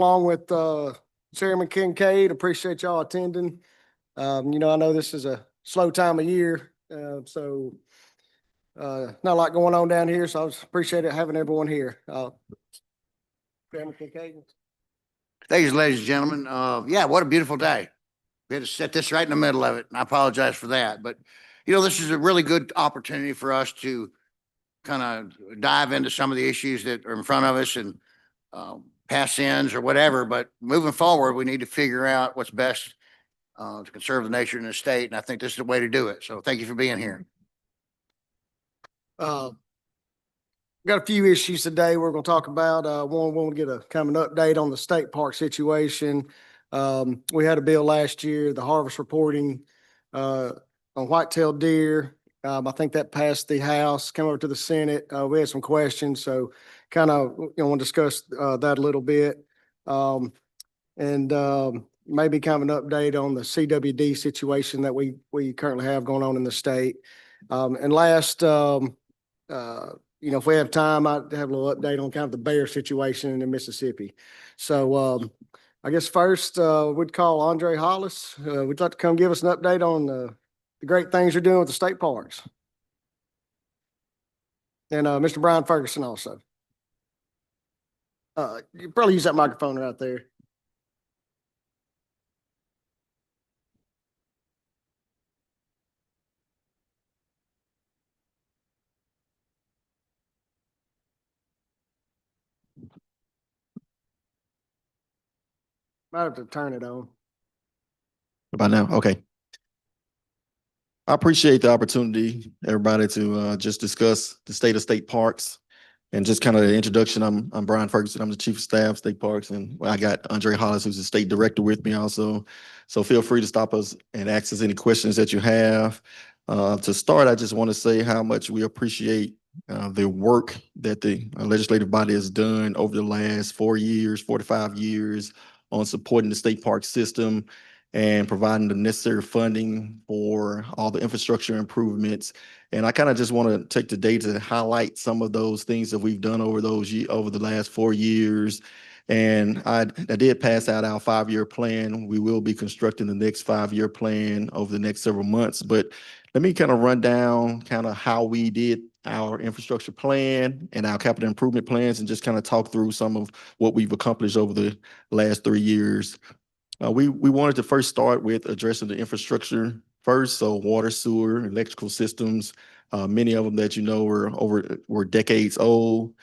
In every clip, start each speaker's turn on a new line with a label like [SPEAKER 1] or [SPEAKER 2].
[SPEAKER 1] along with Chairman Kincaid. Appreciate y'all attending. I know this is a slow time of year, so not a lot going on down here, so I appreciate it having everyone here. Chairman Kincaid.
[SPEAKER 2] Thank you, ladies and gentlemen. Yeah, what a beautiful day. We had to set this right in the middle of it, and I apologize for that. But, this is a really good opportunity for us to kind of dive into some of the issues that are in front of us and pass ins or whatever. But moving forward, we need to figure out what's best to conserve the nature and the state. And I think this is the way to do it. So thank you for being here.
[SPEAKER 1] Got a few issues today we're going to talk about. One, we want to get a kind of an update on the state park situation. We had a bill last year, the harvest reporting on white-tailed deer. I think that passed the House, came over to the Senate. We had some questions, so kind of want to discuss that a little bit. And maybe kind of an update on the CWD situation that we currently have going on in the state. And last, if we have time, I'd have a little update on kind of the bear situation in Mississippi. So I guess first we'd call Andre Hollis. Would like to come give us an update on the great things you're doing with the state parks. And Mr. Brian Ferguson also. You probably use that microphone right there. Might have to turn it on.
[SPEAKER 3] About now? Okay. I appreciate the opportunity, everybody, to just discuss the state of state parks and just kind of the introduction. I'm Brian Ferguson. I'm the Chief of Staff, State Parks, and I got Andre Hollis, who's the State Director, with me also. So feel free to stop us and ask us any questions that you have. To start, I just want to say how much we appreciate the work that the legislative body has done over the last 4 years, 45 years on supporting the state park system and providing the necessary funding for all the infrastructure improvements. And I kind of just want to take the day to highlight some of those things that we've done over the last 4 years. And I did pass out our 5-year plan. We will be constructing the next 5-year plan over the next several months. But let me kind of run down kind of how we did our infrastructure plan and our capital improvement plans and just kind of talk through some of what we've accomplished over the last 3 years. We wanted to first start with addressing the infrastructure first, so water, sewer, electrical systems. Many of them that were decades old,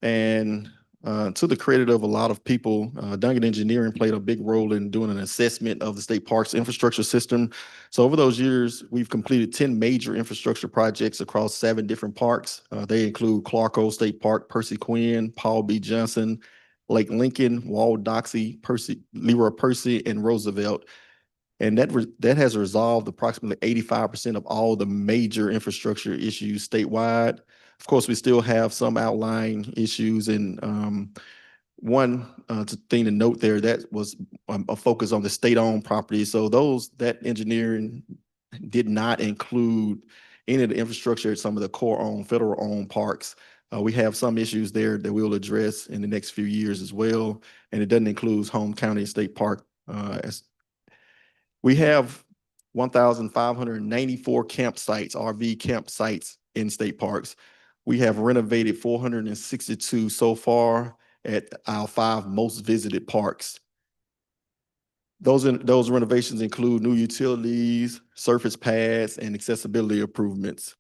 [SPEAKER 3] and to the credit of a lot of people, Duncan Engineering played a big role in doing an assessment of the state parks infrastructure system. So over those years, we've completed 10 major infrastructure projects across 7 different parks. They include Clarko State Park, Percy Quinn, Paul B. Johnson, Lake Lincoln, Wall Doxey, Leroy Percy, and Roosevelt. And that has resolved approximately 85% of all the major infrastructure issues statewide. Of course, we still have some outlying issues, and one thing to note there, that was a focus on the state-owned properties. So that engineering did not include any of the infrastructure at some of the core-owned, federal-owned parks. We have some issues there that we'll address in the next few years as well, and it doesn't include Home County State Park. We have 1,594 campsites, RV campsites in state parks. We have renovated 462 so far at our 5 most visited parks. Those renovations include new utilities, surface pads, and accessibility improvements.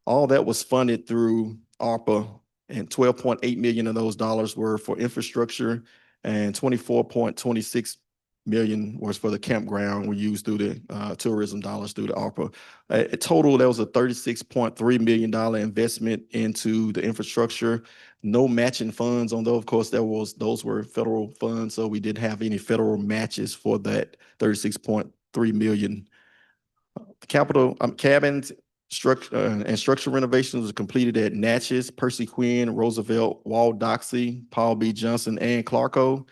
[SPEAKER 3] All that was funded through ARPA, and $12.8 million of those dollars were for infrastructure, and $24.26 million was for the campground we used through the tourism dollars through the ARPA. In total, there was a $36.3 million investment into the infrastructure. No matching funds on those. Of course, those were federal funds, so we didn't have any federal matches for that $36.3 million. Cabins and structure renovations were completed at Natchez, Percy Quinn, Roosevelt, Wall Doxey, Paul B. Johnson, and Clarko.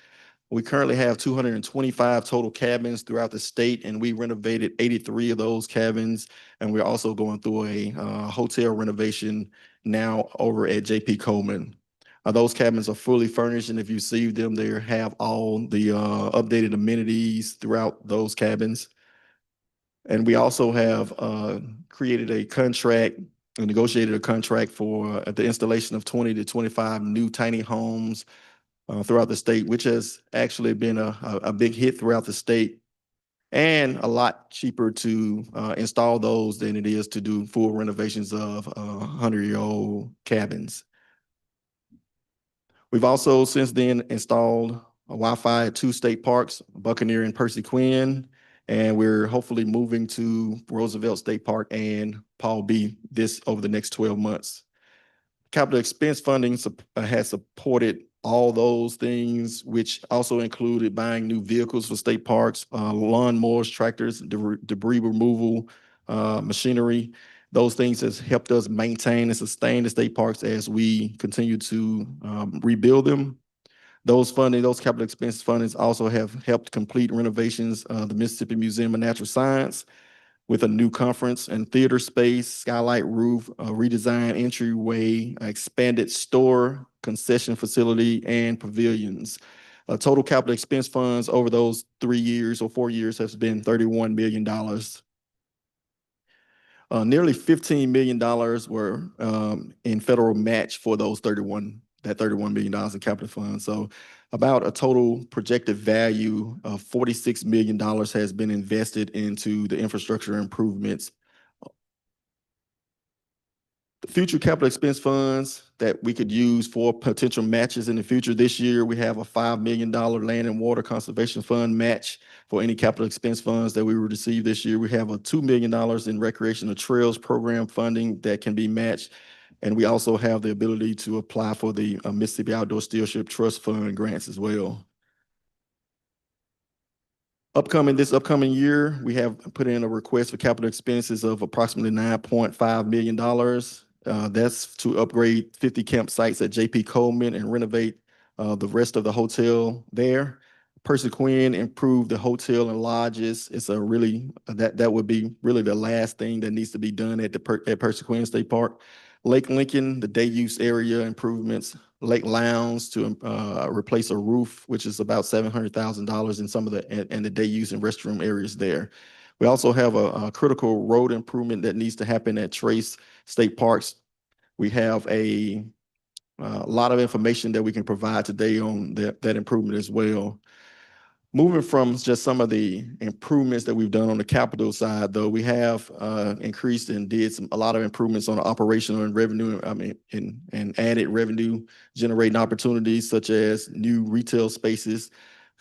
[SPEAKER 3] We currently have 225 total cabins throughout the state, and we renovated 83 of those cabins. And we're also going through a hotel renovation now over at J.P. Coleman. Those cabins are fully furnished, and if you see them, they have all the updated amenities throughout those cabins. And we also have created a contract and negotiated a contract for the installation of 20 to 25 new tiny homes throughout the state, which has actually been a big hit throughout the state, and a lot cheaper to install those than it is to do full renovations of 100-year-old cabins. We've also since then installed Wi-Fi at 2 state parks, Buccaneer and Percy Quinn, and we're hopefully moving to Roosevelt State Park and Paul B this over the next 12 months. Capital expense funding has supported all those things, which also included buying new vehicles for state parks, lawn mowers, tractors, debris removal, machinery. Those things has helped us maintain and sustain the state parks as we continue to rebuild them. Those capital expense fundings also have helped complete renovations of the Mississippi Museum of Natural Science with a new conference and theater space, skylight roof, a redesigned entryway, expanded store, concession facility, and pavilions. Total capital expense funds over those 3 years or 4 years has been $31 million. Nearly $15 million were in federal match for those $31 million in capital funds. So about a total projected value of $46 million has been invested into the infrastructure improvements. The future capital expense funds that we could use for potential matches in the future. This year, we have a $5 million land and water conservation fund match for any capital expense funds that we will receive this year. We have a $2 million in recreational trails program funding that can be matched. And we also have the ability to apply for the Mississippi Outdoor Stewardship Trust Fund grants as well. This upcoming year, we have put in a request for capital expenses of approximately $9.5 million. That's to upgrade 50 campsites at J.P. Coleman and renovate the rest of the hotel there. Percy Quinn improved the hotel and lodges. It's a really, that would be really the last thing that needs to be done at Percy Quinn State Park. Lake Lincoln, the day use area improvements. Lake Lounge to replace a roof, which is about $700,000 in some of the day use and restroom areas there. We also have a critical road improvement that needs to happen at Trace State Parks. We have a lot of information that we can provide today on that improvement as well. Moving from just some of the improvements that we've done on the capital side, though, we have increased and did a lot of improvements on the operational and revenue, and added revenue generating opportunities such as new retail spaces,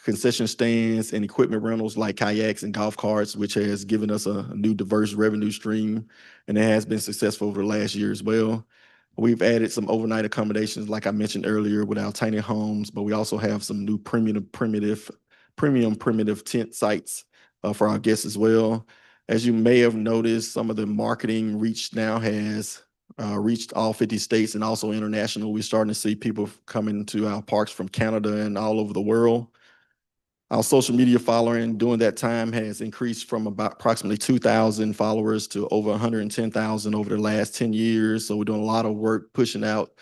[SPEAKER 3] concession stands, and equipment rentals like kayaks and golf carts, which has given us a new diverse revenue stream, and it has been successful over the last year as well. We've added some overnight accommodations, like I mentioned earlier, with our tiny homes, but we also have some new premium primitive tent sites for our guests as well. As you may have noticed, some of the marketing reach now has reached all 50 states and also international. We're starting to see people coming to our parks from Canada and all over the world. Our social media following during that time has increased from about approximately 2,000 followers to over 110,000 over the last 10 years. So we're doing a lot of work pushing out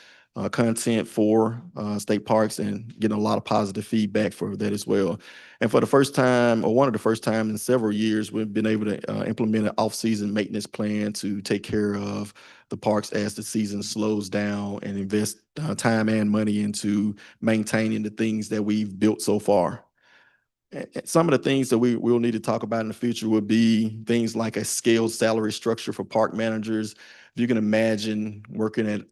[SPEAKER 3] content for state parks and getting a lot of positive feedback for that as well. And for the first time, or one of the first time in several years, we've been able to implement an off-season maintenance plan to take care of the parks as the season slows down and invest time and money into maintaining the things that we've built so far. Some of the things that we'll need to talk about in the future would be things like a scaled salary structure for park managers. If you can imagine working at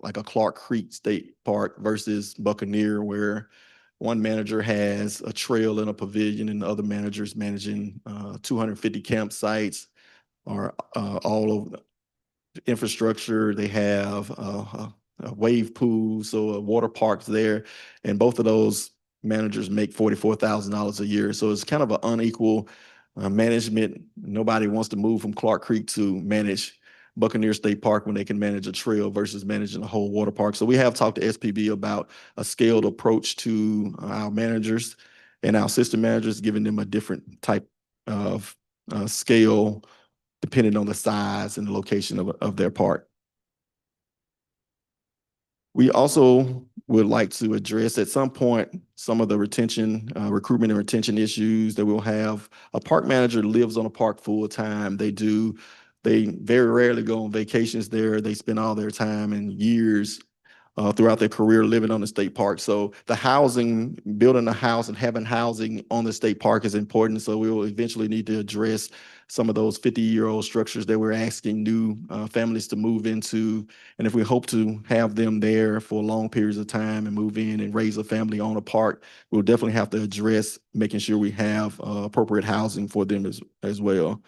[SPEAKER 3] like a Clark Creek State Park versus Buccaneer, where one manager has a trail and a pavilion and the other manager is managing 250 campsites or all over the infrastructure. They have a wave pool, so water parks there, and both of those managers make $44,000 a year. So it's kind of an unequal management. Nobody wants to move from Clark Creek to manage Buccaneer State Park when they can manage a trail versus managing a whole water park. So we have talked to SPB about a scaled approach to our managers and our system managers, giving them a different type of scale depending on the size and the location of their park. We also would like to address at some point some of the retention, recruitment and retention issues that we'll have. A park manager lives on a park full time. They very rarely go on vacations there. They spend all their time and years throughout their career living on the state park. So the housing, building a house and having housing on the state park is important. So we will eventually need to address some of those 50-year-old structures that we're asking new families to move into. And if we hope to have them there for long periods of time and move in and raise a family on a park, we'll definitely have to address making sure we have appropriate housing for them as well.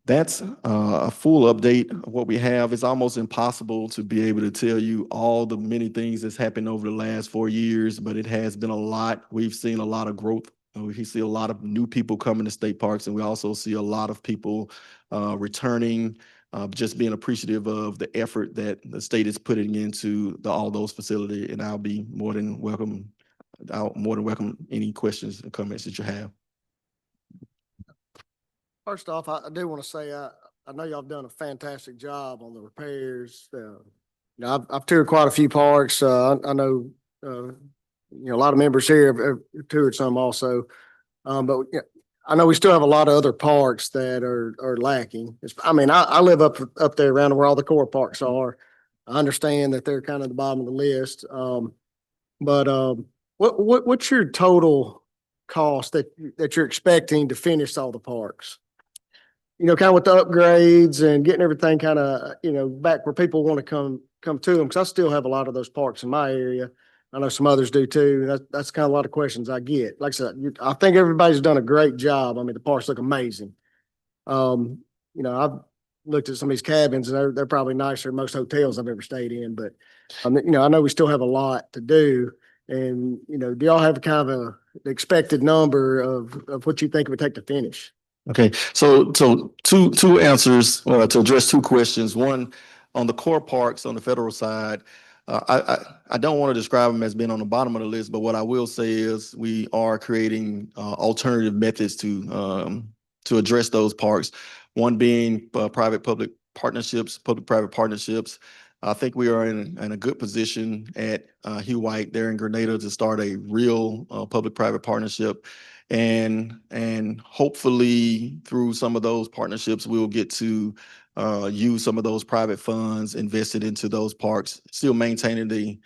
[SPEAKER 3] That's a full update of what we have. It's almost impossible to be able to tell you all the many things that's happened over the last 4 years, but it has been a lot. We've seen a lot of growth. We see a lot of new people coming to state parks, and we also see a lot of people returning, just being appreciative of the effort that the state is putting into all those facilities. And I'll more than welcome any questions and comments that you have.
[SPEAKER 1] First off, I do want to say, I know y'all have done a fantastic job on the repairs. I've toured quite a few parks. I know, a lot of members here have toured some also. But I know we still have a lot of other parks that are lacking. I live up there around where all the core parks are. I understand that they're kind of the bottom of the list. What's your total cost that you're expecting to finish all the parks? Kind of with the upgrades and getting everything kind of, back where people want to come to them. Cause I still have a lot of those parks in my area. I know some others do too. That's kind of a lot of questions I get. Like I said, I think everybody's done a great job. I mean, the parks look amazing. I've looked at some of these cabins and they're probably nicer than most hotels I've ever stayed in, but I know we still have a lot to do. And, do y'all have kind of the expected number of what you think it would take to finish?
[SPEAKER 3] Okay, so two answers to address two questions. One, on the core parks on the federal side, I don't want to describe them as being on the bottom of the list, but what I will say is we are creating alternative methods to address those parks. One being private-public partnerships, public-private partnerships. I think we are in a good position at Hugh White there in Grenada to start a real public-private partnership. And hopefully through some of those partnerships, we'll get to use some of those private funds invested into those parks, still maintaining the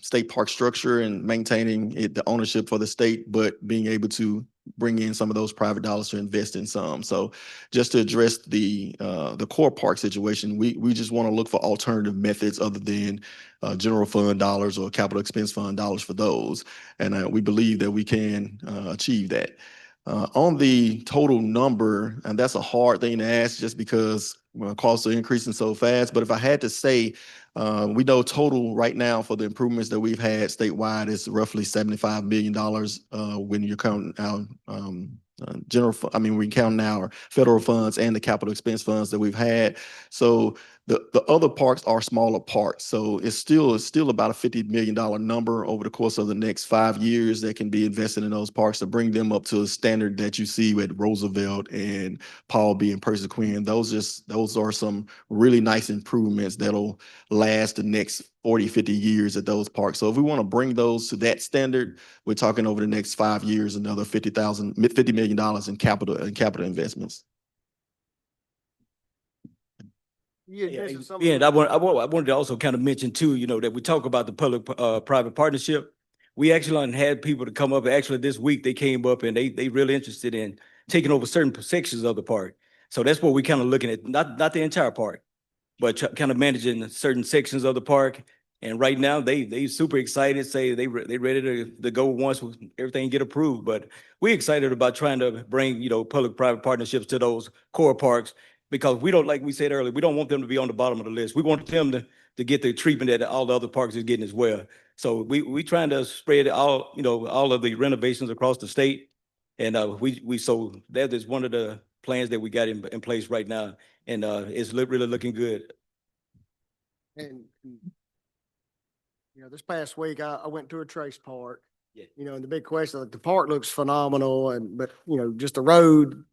[SPEAKER 3] state park structure and maintaining the ownership for the state, but being able to bring in some of those private dollars to invest in some. So just to address the core park situation, we just want to look for alternative methods other than general fund dollars or capital expense fund dollars for those. And we believe that we can achieve that. On the total number, and that's a hard thing to ask just because costs are increasing so fast. But if I had to say, we know total right now for the improvements that we've had statewide is roughly $75 million when you're counting out we count now our federal funds and the capital expense funds that we've had. So the other parks are smaller parks. So it's still about a $50 million number over the course of the next 5 years that can be invested in those parks to bring them up to a standard that you see with Roosevelt and Paul B. and Percy Quinn. Those are some really nice improvements that'll last the next 40, 50 years at those parks. So if we want to bring those to that standard, we're talking over the next 5 years, another $50 million in capital investments.
[SPEAKER 4] I wanted to also kind of mention too, that we talk about the public-private partnership. We actually had people to come up. Actually, this week they came up and they really interested in taking over certain sections of the park. So that's what we're kind of looking at, not the entire park, but kind of managing certain sections of the park. And right now they super excited, say they ready to go once everything get approved. But we're excited about trying to bring, public-private partnerships to those core parks, because we don't, like we said earlier, we don't want them to be on the bottom of the list. We want them to get the treatment that all the other parks is getting as well. So we trying to spread all of the renovations across the state. And so that is one of the plans that we got in place right now. And it's really looking good.
[SPEAKER 1] And this past week I went to a Trace Park.
[SPEAKER 4] Yeah.
[SPEAKER 1] And the big question, like, the park looks phenomenal, but just the road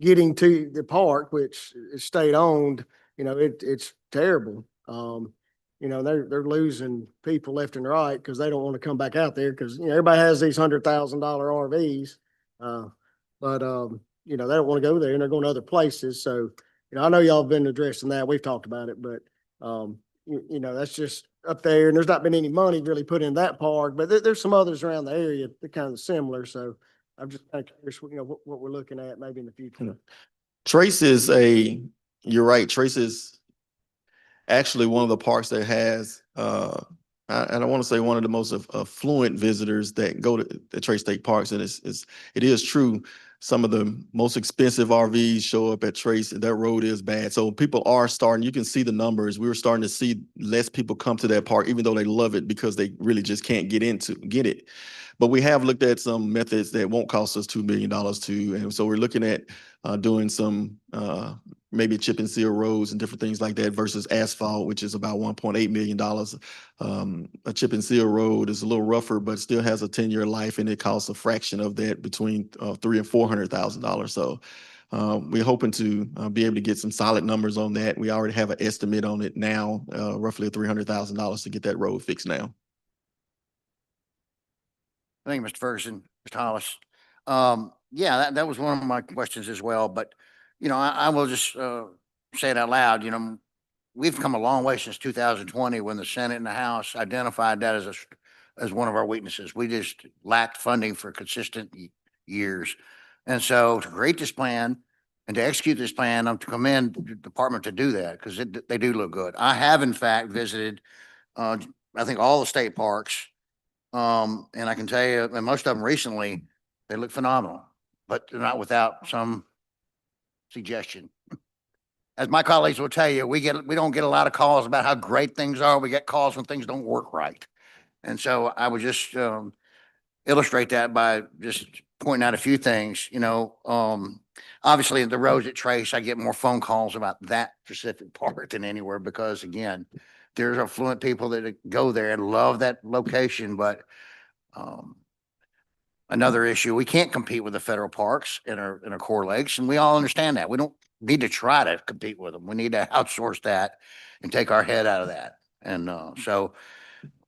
[SPEAKER 1] getting to the park, which is state owned, it's terrible. They're losing people left and right because they don't want to come back out there because, everybody has these $100,000 RVs. But they don't want to go there and they're going to other places. So, I know y'all have been addressing that. We've talked about it, but, that's just up there and there's not been any money really put in that park, but there's some others around the area that kind of similar. So I'm just kind of curious, what we're looking at maybe in the future.
[SPEAKER 3] Trace you're right. Trace is actually one of the parks that has, I don't want to say one of the most affluent visitors that go to the Trace State Parks. And it is true. Some of the most expensive RVs show up at Trace, and that road is bad. So people are starting, you can see the numbers. We were starting to see less people come to that park, even though they love it because they really just can't get it. But we have looked at some methods that won't cost us $2 million too. And so we're looking at doing some maybe chip and seal roads and different things like that versus asphalt, which is about $1.8 million. A chip and seal road is a little rougher, but still has a 10-year life, and it costs a fraction of that, between $300,000 and $400,000. So we're hoping to be able to get some solid numbers on that. We already have an estimate on it now, roughly $300,000 to get that road fixed now.
[SPEAKER 2] Thank you, Mr. Ferguson, Mr. Hollis. Yeah, that was one of my questions as well, but, I will just say it out loud. We've come a long way since 2020 when the Senate and the House identified that as one of our weaknesses. We just lacked funding for consistent years. And so to create this plan and to execute this plan, I'm to commend the department to do that because they do look good. I have in fact visited, I think all the state parks. And I can tell you, and most of them recently, they look phenomenal, but they're not without some suggestion. As my colleagues will tell you, we don't get a lot of calls about how great things are. We get calls when things don't work right. And so I would just illustrate that by just pointing out a few things. Obviously the roads at Trace, I get more phone calls about that specific part than anywhere because, again, there's affluent people that go there and love that location. But another issue, we can't compete with the federal parks in our core lakes, and we all understand that. We don't need to try to compete with them. We need to outsource that and take our head out of that. And so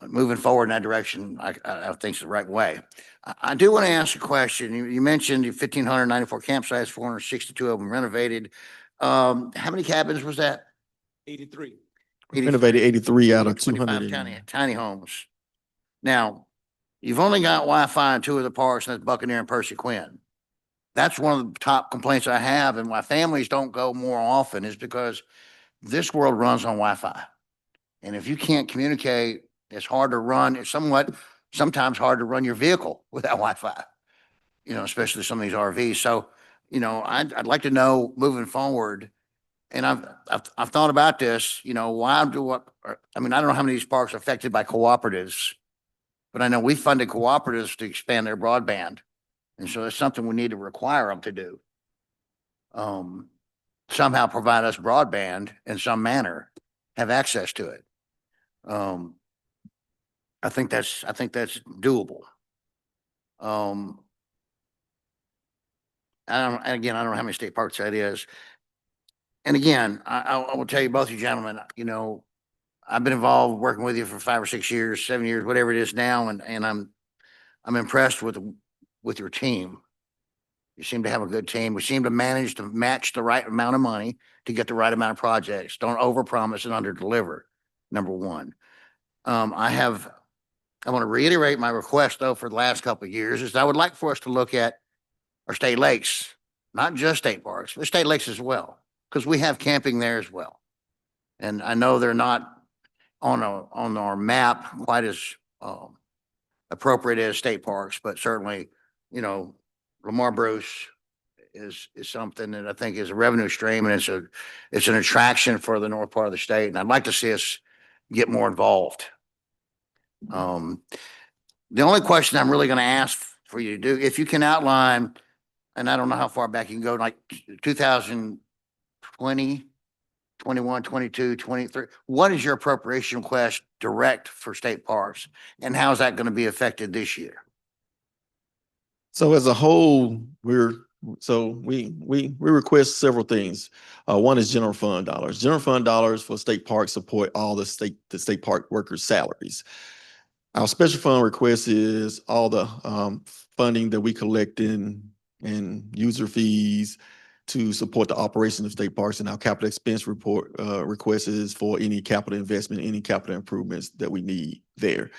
[SPEAKER 2] moving forward in that direction, I think is the right way. I do want to ask a question. You mentioned 1,594 campsites, 462 of them renovated. How many cabins was that?
[SPEAKER 4] 83.
[SPEAKER 3] Renovated 83 out of
[SPEAKER 2] 25
[SPEAKER 3] 200.
[SPEAKER 2] tiny homes. Now, you've only got Wi-Fi in 2 of the parks, and that's Buccaneer and Percy Quinn. That's one of the top complaints I have, and why families don't go more often is because this world runs on Wi-Fi. And if you can't communicate, it's hard to run. It's sometimes hard to run your vehicle without Wi-Fi, especially some of these RVs. So, I'd like to know moving forward, and I've thought about this, I don't know how many of these parks are affected by cooperatives, but I know we funded cooperatives to expand their broadband. And so it's something we need to require them to do. Somehow provide us broadband in some manner, have access to it. I think that's doable. I don't know how many state parks that is. And again, I will tell you, both you gentlemen, I've been involved working with you for 5 or 6 years, 7 years, whatever it is now. And I'm impressed with your team. You seem to have a good team. We seem to manage to match the right amount of money to get the right amount of projects. Don't overpromise and underdeliver. Number one. I want to reiterate my request though for the last couple of years is I would like for us to look at our state lakes, not just state parks, but state lakes as well, because we have camping there as well. And I know they're not on our map quite as appropriate as state parks, but certainly, Lamar Bruce is something that I think is a revenue stream, and it's an attraction for the north part of the state. And I'd like to see us get more involved. The only question I'm really going to ask for you to do, if you can outline, and I don't know how far back you can go, like 2020, 21, 22, 23, what is your appropriation request direct for state parks, and how is that going to be affected this year?
[SPEAKER 3] So as a whole, we're So we request several things. One is general fund dollars. General fund dollars for state parks support all the state park workers' salaries. Our special fund request is all the funding that we collect in user fees to support the operation of state parks, and our capital expense report request is for any capital investment, any capital improvements that we need there.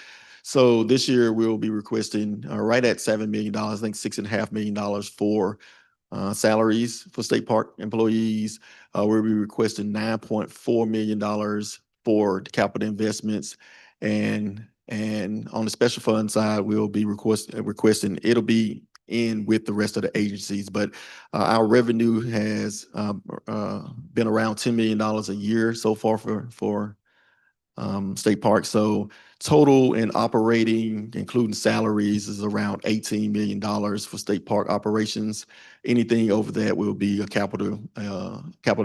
[SPEAKER 3] So this year we'll be requesting right at $7 million, I think $6.5 million for salaries for state park employees. We'll be requesting $9.4 million for the capital investments, and on the special fund side, we'll be requesting it'll be in with the rest of the agencies, but our revenue has been around $10 million a year so far for state parks. So total in operating, including salaries, is around $18 million for state park operations. Anything over that will be a capital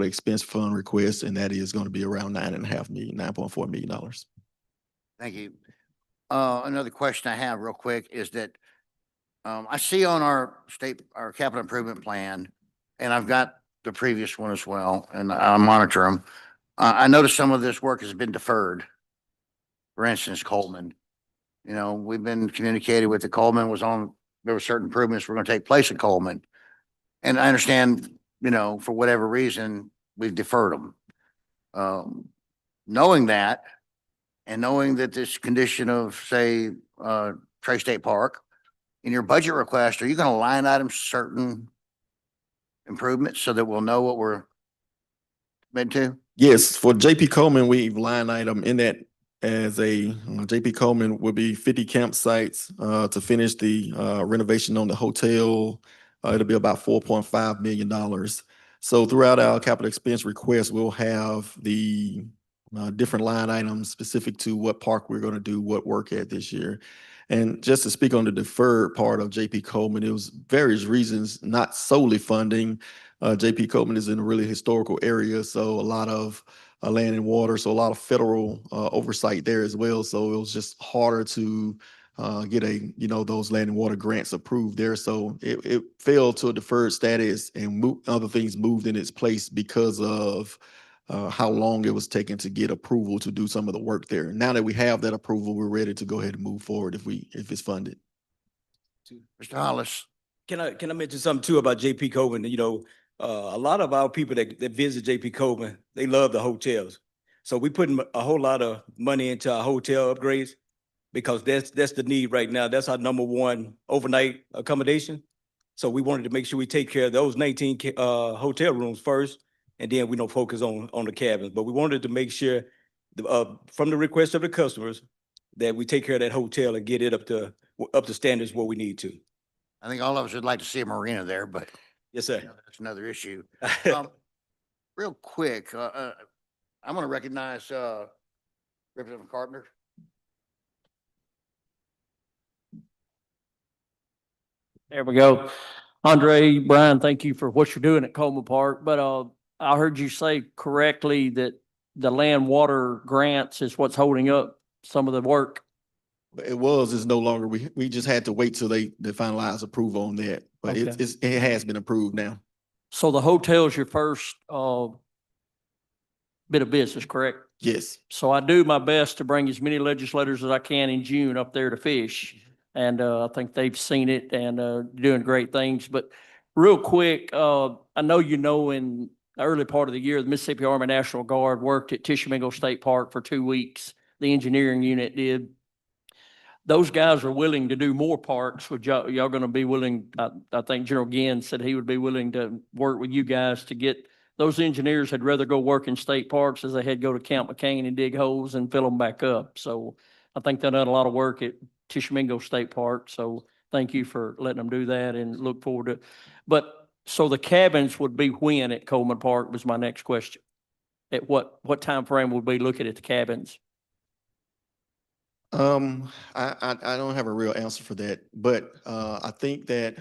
[SPEAKER 3] expense fund request, and that is going to be around $9.4 million.
[SPEAKER 2] Thank you. Another question I have real quick is that I see on our capital improvement plan, and I've got the previous one as well, and I monitor them. I noticed some of this work has been deferred. For instance, Coleman. You know, we've been communicating with the Coleman there were certain improvements were going to take place at Coleman. And I understand, you know, for whatever reason, we've deferred them. Knowing that, and knowing that this condition of, say, Tri State Park, in your budget request, are you going to line item certain improvements so that we'll know what we're meant to?
[SPEAKER 3] Yes, for JP Coleman, we've line item in that as a JP Coleman will be 50 campsites to finish the renovation on the hotel. It'll be about $4.5 million. So throughout our capital expense request, we'll have the different line items specific to what park we're going to do what work at this year. And just to speak on the deferred part of JP Coleman, it was various reasons, not solely funding. JP Coleman is in a really historical area, so a lot of land and water, so a lot of federal oversight there as well. So it was just harder to get those land and water grants approved there. So it fell to a deferred status, and other things moved in its place because of how long it was taking to get approval to do some of the work there. Now that we have that approval, we're ready to go ahead and move forward if it's funded.
[SPEAKER 2] Mr. Hollis.
[SPEAKER 4] Can I mention something too about JP Coleman? You know, a lot of our people that visit JP Coleman, they love the hotels. So we putting a whole lot of money into our hotel upgrades because that's the need right now. That's our number one overnight accommodation. So we wanted to make sure we take care of those 19 hotel rooms first, and then we don't focus on the cabins. But we wanted to make sure from the request of the customers that we take care of that hotel and get it up to standards where we need to.
[SPEAKER 2] I think all of us would like to see a marina there, but
[SPEAKER 4] Yes, sir.
[SPEAKER 2] That's another issue. Real quick, I'm going to recognize Representative Carpenter.
[SPEAKER 5] There we go. Andre, Brian, thank you for what you're doing at Coleman Park. But I heard you say correctly that the land water grants is what's holding up some of the work.
[SPEAKER 3] It's no longer. We just had to wait till they finalize approval on that. But
[SPEAKER 5] Okay.
[SPEAKER 3] it has been approved now.
[SPEAKER 5] So the hotel's your first bit of business, correct?
[SPEAKER 3] Yes.
[SPEAKER 5] So I do my best to bring as many legislators as I can in June up there to fish. And I think they've seen it and doing great things. But real quick, I know in the early part of the year, the Mississippi Army National Guard worked at Tishomingo State Park for 2 weeks. The engineering unit did. Those guys are willing to do more parks. Would y'all going to be willing? I think General Ginn said he would be willing to work with you guys to get those engineers had rather go work in state parks as they had go to Camp McCain and dig holes and fill them back up. So I think they've done a lot of work at Tishomingo State Park. So thank you for letting them do that and look forward to it. But so the cabins would be when at Coleman Park was my next question. At what time frame would we look at the cabins?
[SPEAKER 3] I don't have a real answer for that, but I think that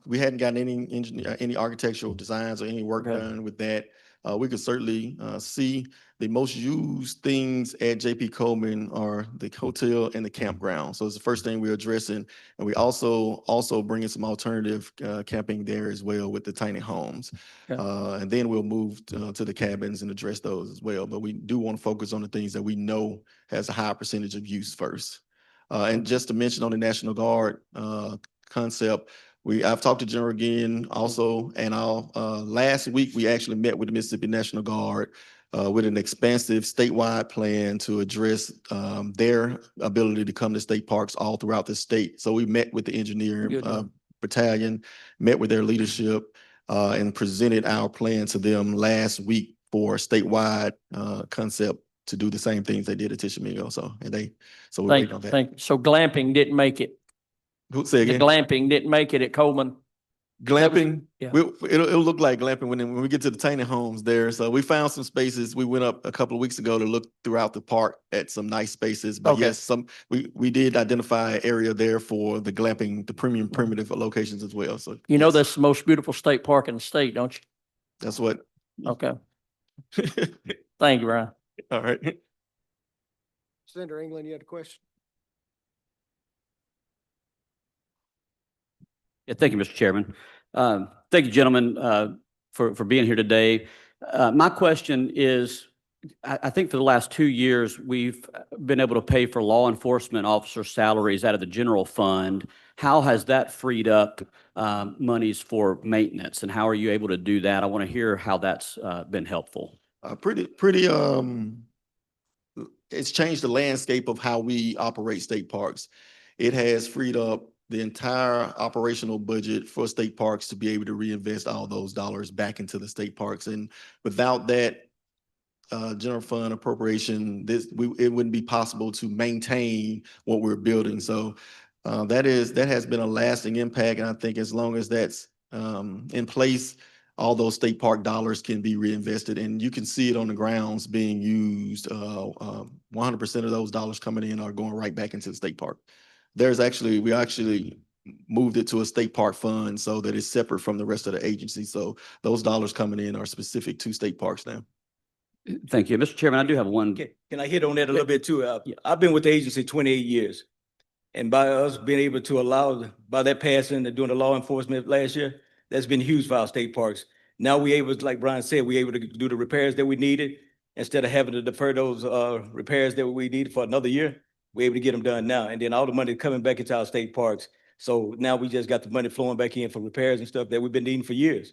[SPEAKER 3] we hadn't gotten any architectural designs or any work
[SPEAKER 5] Okay.
[SPEAKER 3] done with that. We could certainly see the most used things at JP Coleman are the hotel and the campground. So it's the first thing we're addressing. And we also bringing some alternative camping there as well with the tiny homes.
[SPEAKER 5] Okay.
[SPEAKER 3] And then we'll move to the cabins and address those as well. But we do want to focus on the things that we know has a high percentage of use first. And just to mention on the National Guard concept, I've talked to General again also, and last week we actually met with the Mississippi National Guard with an expansive statewide plan to address their ability to come to state parks all throughout the state. So we met with the engineering
[SPEAKER 5] Good.
[SPEAKER 3] battalion, met with their leadership, and presented our plan to them last week for a statewide concept to do the same things they did at Tishomingo. So we're waiting on that.
[SPEAKER 5] So glamping didn't make it.
[SPEAKER 3] Say
[SPEAKER 5] The
[SPEAKER 3] again?
[SPEAKER 5] glamping didn't make it at Coleman.
[SPEAKER 3] Glamping,
[SPEAKER 5] yeah.
[SPEAKER 3] it'll look like glamping when we get to the tiny homes there. So we found some spaces. We went up a couple of weeks ago to look throughout the park at some nice spaces. But
[SPEAKER 5] Okay.
[SPEAKER 3] yes, we did identify an area there for the glamping, the premium primitive locations as well. So
[SPEAKER 5] You know
[SPEAKER 3] yes,
[SPEAKER 5] that's the most beautiful state park in the state, don't you?
[SPEAKER 3] that's what.
[SPEAKER 5] Okay. Thank you, Ryan.
[SPEAKER 3] All right.
[SPEAKER 1] Senator England, you had a question?
[SPEAKER 6] Yeah, thank you, Mr. Chairman. Thank you, gentlemen, for being here today. My question is, I think for the last 2 years, we've been able to pay for law enforcement officer salaries out of the general fund. How has that freed up monies for maintenance, and how are you able to do that? I want to hear how that's been helpful.
[SPEAKER 3] It's changed the landscape of how we operate state parks. It has freed up the entire operational budget for state parks to be able to reinvest all those dollars back into the state parks. And without that general fund appropriation, it wouldn't be possible to maintain what we're building. So that has been a lasting impact. And I think as long as that's in place, all those state park dollars can be reinvested, and you can see it on the grounds being used. 100% of those dollars coming in are going right back into the state park. We actually moved it to a state park fund so that it's separate from the rest of the agency. So those dollars coming in are specific to state parks now.
[SPEAKER 6] Thank you. Mr. Chairman, I do have one.
[SPEAKER 4] Can I hit on that a little bit too? I've been with the agency 28 years. And by us being able to by that passing and doing the law enforcement last year, that's been huge for our state parks. Now we able, like Brian said, we able to do the repairs that we needed instead of having to defer those repairs that we needed for another year. We're able to get them done now. And then all the money coming back into our state parks. So now we just got the money flowing back in for repairs and stuff that we've been needing for years.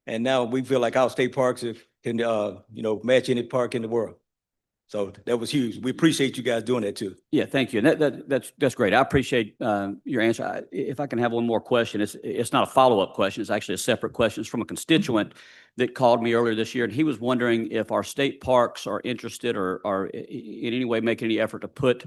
[SPEAKER 4] And now we feel like our state parks can match any park in the world. So that was huge. We appreciate you guys doing that too.
[SPEAKER 6] Yeah, thank you. And that's great. I appreciate your answer. If I can have one more question, it's not a follow-up question. It's actually a separate question. It's from a constituent that called me earlier this year, and he was wondering if our state parks are interested or in any way making any effort to put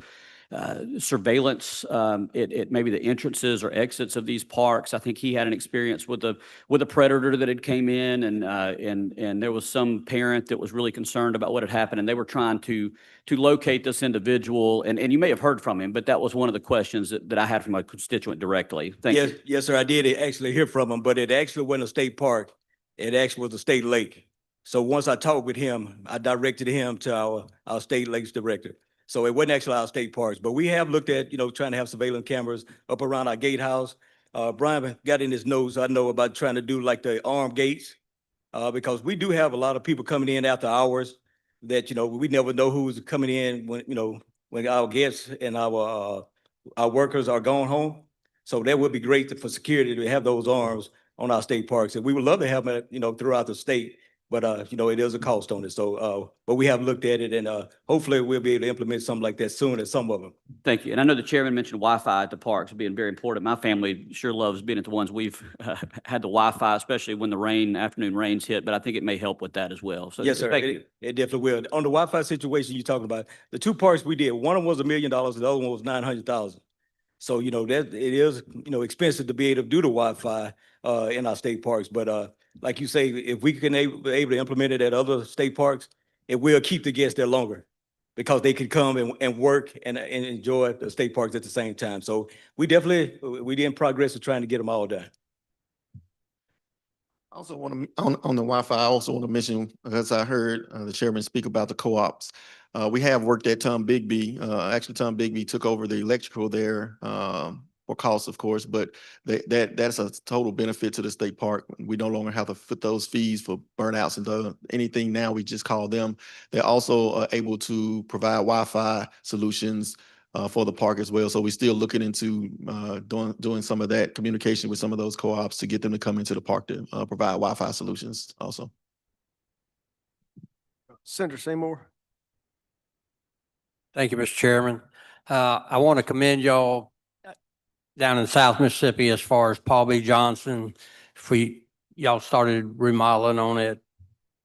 [SPEAKER 6] surveillance at maybe the entrances or exits of these parks. I think he had an experience with a predator that had came in, and there was some parent that was really concerned about what had happened, and they were trying to locate this individual. And you may have heard from him, but that was one of the questions that I had from a constituent directly. Thank you.
[SPEAKER 4] Yes, sir. I did actually hear from him, but it actually wasn't a state park. It actually was a state lake. So once I talked with him, I directed him to our state lakes director. So it wasn't actually our state parks, but we have looked at, trying to have surveillance cameras up around our gatehouse. Brian got in his notes, I know, about trying to do like the armed gates, because we do have a lot of people coming in after hours that, we never know who's coming in when our guests and our workers are going home. So that would be great for security to have those arms on our state parks. And we would love to have them, throughout the state. But, it is a cost on it. So, but we have looked at it, and hopefully we'll be able to implement something like that soon at some of them.
[SPEAKER 6] Thank you. And I know the chairman mentioned Wi-Fi at the parks being very important. My family sure loves being at the ones we've had the Wi-Fi, especially when the afternoon rains hit, but I think it may help with that as well. So
[SPEAKER 4] yes, sir. It definitely will. On the Wi-Fi situation you're talking about, the two parks we did, one of them was $1 million, the other one was 900,000. So, that it is, expensive to be able to do the Wi-Fi in our state parks. But like you say, if we can able to implement it at other state parks, it will keep the guests there longer because they can come and work and enjoy the state parks at the same time. So we did progress of trying to get them all done.
[SPEAKER 3] I also want to, on the Wi-Fi, I also want to mention, because I heard the chairman speak about the co-ops. We have worked at Tom Bigby. Actually, Tom Bigby took over the electrical there for cost, of course, but that's a total benefit to the state park. We no longer have to foot those fees for burnouts and anything now. We just call them. They're also able to provide Wi-Fi solutions for the park as well. So we're still looking into doing some of that communication with some of those co-ops to get them to come into the park to provide Wi-Fi solutions also.
[SPEAKER 1] Senator Seymour.
[SPEAKER 7] Thank you, Mr. Chairman. I want to commend y'all down in South Mississippi as far as Paul B. Johnson. Y'all started remodeling on it,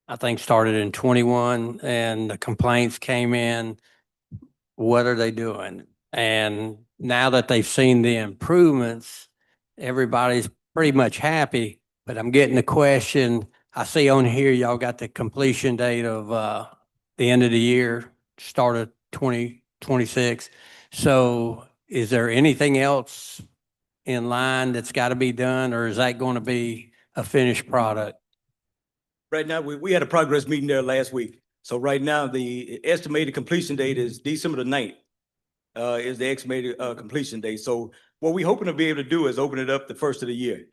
[SPEAKER 7] I think started in 21, and the complaints came in. What are they doing? And now that they've seen the improvements, everybody's pretty much happy, but I'm getting the question. I see on here, y'all got the completion date of the end of the year, start of 2026. So is there anything else in line that's got to be done, or is that going to be a finished product?
[SPEAKER 4] Right now, we had a progress meeting there last week. So right now, the estimated completion date is December the 9th, is the estimated completion date. So what we're hoping to be able to do is open it up the first of the year.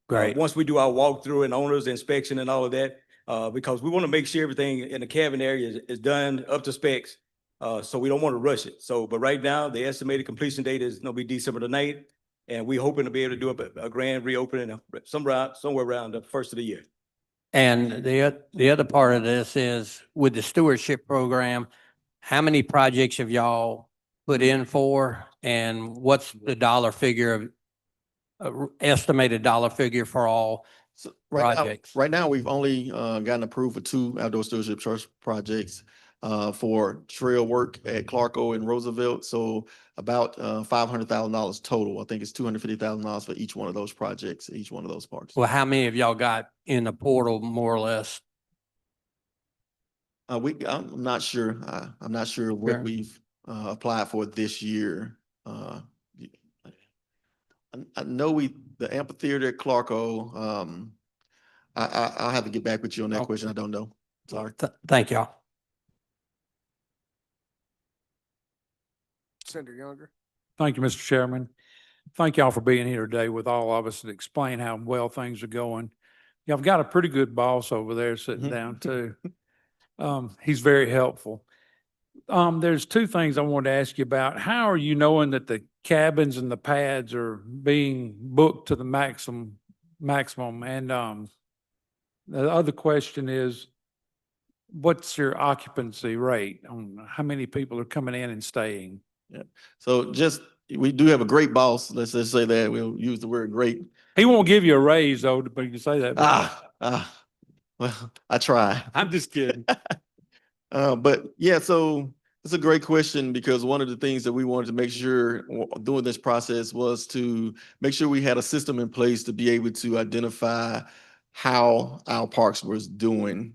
[SPEAKER 7] Great.
[SPEAKER 4] Once we do our walkthrough and owners inspection and all of that, because we want to make sure everything in the cabin area is done up to specs. So we don't want to rush it. So, but right now, the estimated completion date is going to be December the 9th. And we're hoping to be able to do a grand reopening somewhere around the first of the year.
[SPEAKER 7] And the other part of this is with the stewardship program, how many projects have y'all put in for? And what's the dollar figure of estimated dollar figure for all
[SPEAKER 3] So
[SPEAKER 7] projects?
[SPEAKER 3] right now, we've only gotten approved for 2 outdoor stewardship trust projects for trail work at Clarko and Roosevelt. So about $500,000 total. I think it's $250,000 for each one of those projects, each one of those parks.
[SPEAKER 7] Well, how many of y'all got in the portal more or less?
[SPEAKER 3] I'm not sure. I'm not sure what
[SPEAKER 7] Sure.
[SPEAKER 3] we've applied for this year. I know the amphitheater at Clarko. I'll have to get back with you on that
[SPEAKER 7] Okay.
[SPEAKER 3] question. I don't know. Sorry.
[SPEAKER 7] Thank y'all.
[SPEAKER 1] Senator Younger.
[SPEAKER 8] Thank you, Mr. Chairman. Thank y'all for being here today with all of us to explain how well things are going. Y'all got a pretty good boss over there sitting down too. He's very helpful. There's 2 things I wanted to ask you about. How are you knowing that the cabins and the pads are being booked to the maximum? And the other question is, what's your occupancy rate on how many people are coming in and staying?
[SPEAKER 3] So we do have a great boss. Let's just say that. We'll use the word great.
[SPEAKER 8] He won't give you a raise though, but you can say that.
[SPEAKER 3] Well, I try.
[SPEAKER 8] I'm just kidding.
[SPEAKER 3] But yeah, so it's a great question because one of the things that we wanted to make sure during this process was to make sure we had a system in place to be able to identify how our parks was doing.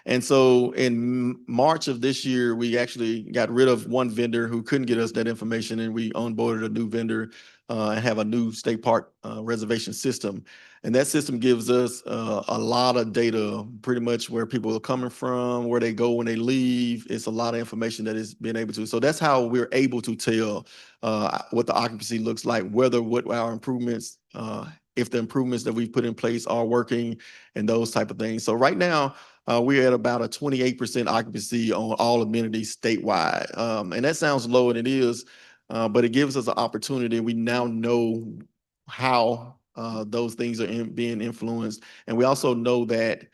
[SPEAKER 3] And so in March of this year, we actually got rid of one vendor who couldn't get us that information, and we onboarded a new vendor and have a new state park reservation system. And that system gives us a lot of data, pretty much where people are coming from, where they go when they leave. It's a lot of information that is being able to. So that's how we're able to tell what the occupancy looks like, what our improvements, if the improvements that we've put in place are working and those type of things. So right now, we're at about a 28% occupancy on all amenities statewide. And that sounds low, and it is, but it gives us an opportunity. We now know how those things are being influenced. And we also know that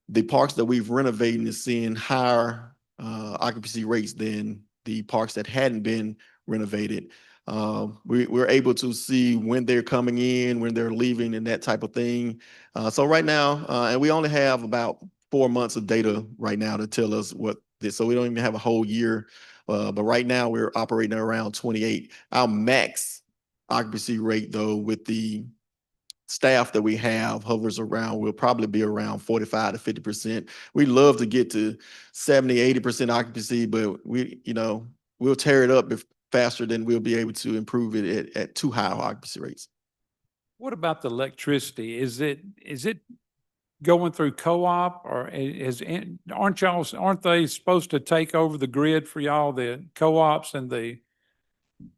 [SPEAKER 3] the parks that we've renovated is seeing higher occupancy rates than the parks that hadn't been renovated. We're able to see when they're coming in, when they're leaving, and that type of thing. So right now, and we only have about 4 months of data right now to tell us what this, so we don't even have a whole year. But right now we're operating around 28. Our max occupancy rate, though, with the staff that we have hovers around, will probably be around 45 to 50%. We'd love to get to 70, 80% occupancy, but we'll tear it up faster than we'll be able to improve it at too high occupancy rates.
[SPEAKER 8] What about the electricity? Is it going through co-op, or aren't they supposed to take over the grid for y'all, the co-ops and the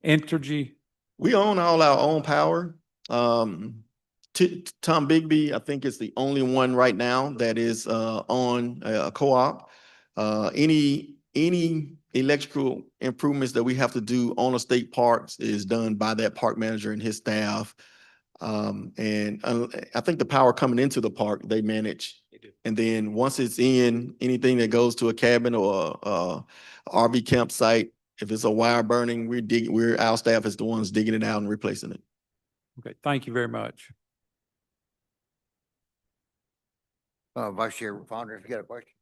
[SPEAKER 8] Entergy?
[SPEAKER 3] We own all our own power. Tom Bigby, I think, is the only one right now that is on a co-op. Any electrical improvements that we have to do on the state parks is done by that park manager and his staff. I think the power coming into the park, they manage. And then once it's in, anything that goes to a cabin or a RV campsite, if it's a wire burning, our staff is the ones digging it out and replacing it.
[SPEAKER 8] Okay, thank you very much.
[SPEAKER 2] Vice Chair Fonder, if you got a question.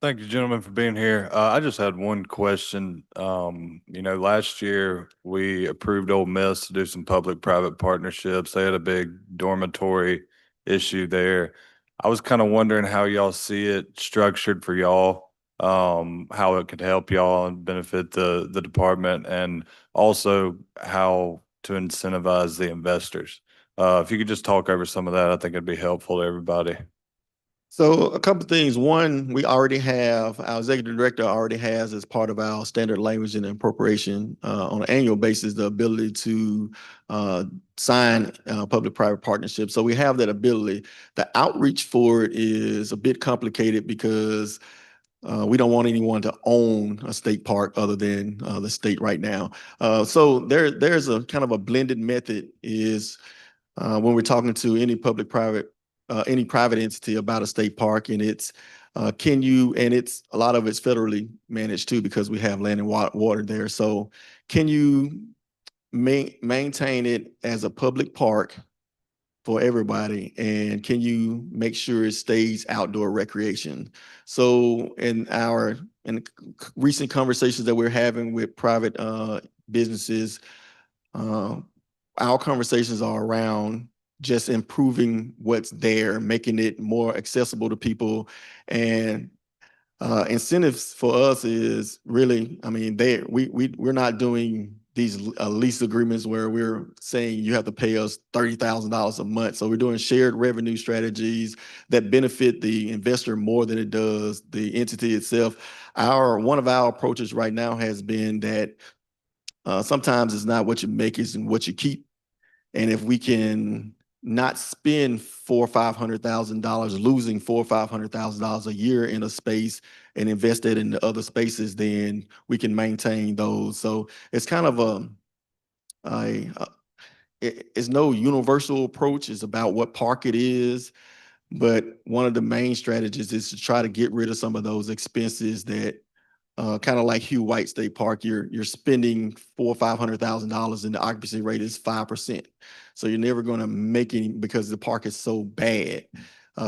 [SPEAKER 9] Thank you, gentlemen, for being here. I just had one question. Last year we approved Ole Miss to do some public-private partnerships. They had a big dormitory issue there. I was kind of wondering how y'all see it structured for y'all, how it could help y'all and benefit the department, and also how to incentivize the investors. If you could just talk over some of that, I think it'd be helpful to everybody.
[SPEAKER 3] So a couple of things. One, we already have, our executive director already has, as part of our standard language and appropriation on an annual basis, the ability to sign public-private partnerships. So we have that ability. The outreach for it is a bit complicated because we don't want anyone to own a state park other than the state right now. So there's a kind of a blended method is when we're talking to any any private entity about a state park, and it's it's a lot of it's federally managed too, because we have land and water there. So can you maintain it as a public park for everybody, and can you make sure it stays outdoor recreation? So in recent conversations that we're having with private businesses, our conversations are around just improving what's there, making it more accessible to people. And incentives for us is really, I mean, we're not doing these lease agreements where we're saying you have to pay us $30,000 a month. So we're doing shared revenue strategies that benefit the investor more than it does the entity itself. One of our approaches right now has been that sometimes it's not what you make, it's what you keep. And if we can not spend $400,000 or $500,000, losing $400,000 or $500,000 a year in a space and invest it into other spaces, then we can maintain those. So it's kind of it's no universal approach. It's about what park it is. But one of the main strategies is to try to get rid of some of those expenses that kind of like Hugh White State Park, you're spending $400,000 or $500,000 and the occupancy rate is 5%. So you're never going to make any because the park is so bad.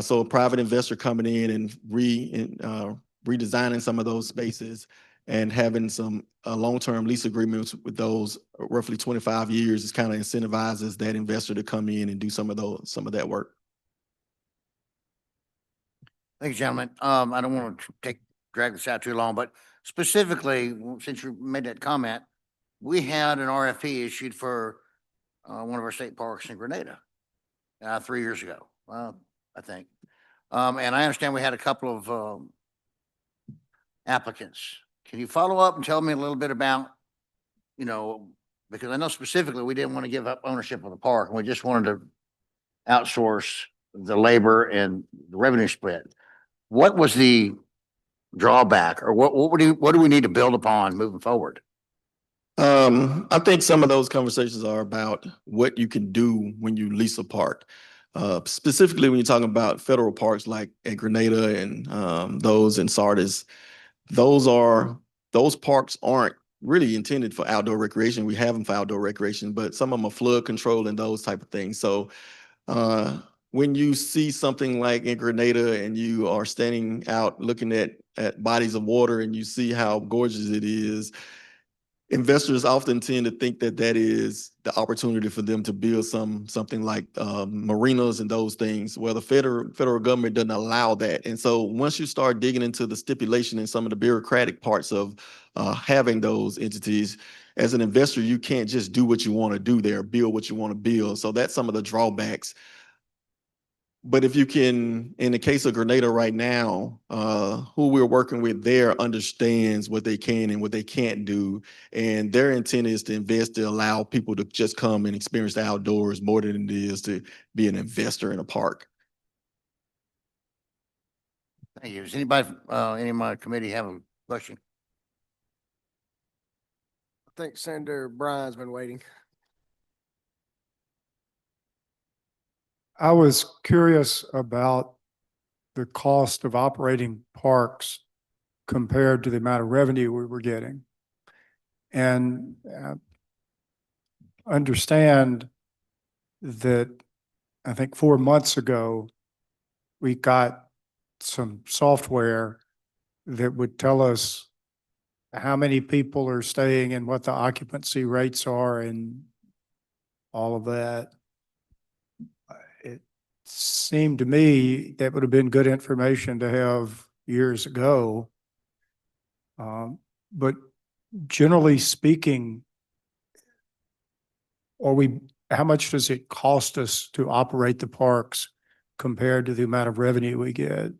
[SPEAKER 3] So a private investor coming in and redesigning some of those spaces and having some long-term lease agreements with those roughly 25 years is kind of incentivizes that investor to come in and do some of that work.
[SPEAKER 2] Thank you, gentlemen. I don't want to drag this out too long, but specifically, since you made that comment, we had an RFP issued for one of our state parks in Grenada 3 years ago, I think. And I understand we had a couple of applicants. Can you follow up and tell me a little bit about, because I know specifically we didn't want to give up ownership of the park, and we just wanted to outsource the labor and the revenue split. What was the drawback, or what do we need to build upon moving forward?
[SPEAKER 3] I think some of those conversations are about what you can do when you lease a park. Specifically, when you're talking about federal parks like at Grenada and those in Sardis, those parks aren't really intended for outdoor recreation. We have them for outdoor recreation, but some of them are flood control and those type of things. So when you see something like in Grenada and you are standing out looking at bodies of water and you see how gorgeous it is, investors often tend to think that is the opportunity for them to build something like marinas and those things, where the federal government doesn't allow that. And so once you start digging into the stipulation and some of the bureaucratic parts of having those entities, as an investor, you can't just do what you want to do there, build what you want to build. So that's some of the drawbacks. But if you can, in the case of Grenada right now, who we're working with there understands what they can and what they can't do. And their intent is to invest to allow people to just come and experience the outdoors more than it is to be an investor in a park.
[SPEAKER 2] Thank you. Does anybody, any of my committee have a question?
[SPEAKER 1] I think Senator Bryan's been waiting.
[SPEAKER 10] I was curious about the cost of operating parks compared to the amount of revenue we were getting. And understand that I think 4 months ago, we got some software that would tell us how many people are staying and what the occupancy rates are and all of that. It seemed to me that would have been good information to have years ago. But generally speaking, how much does it cost us to operate the parks compared to the amount of revenue we get?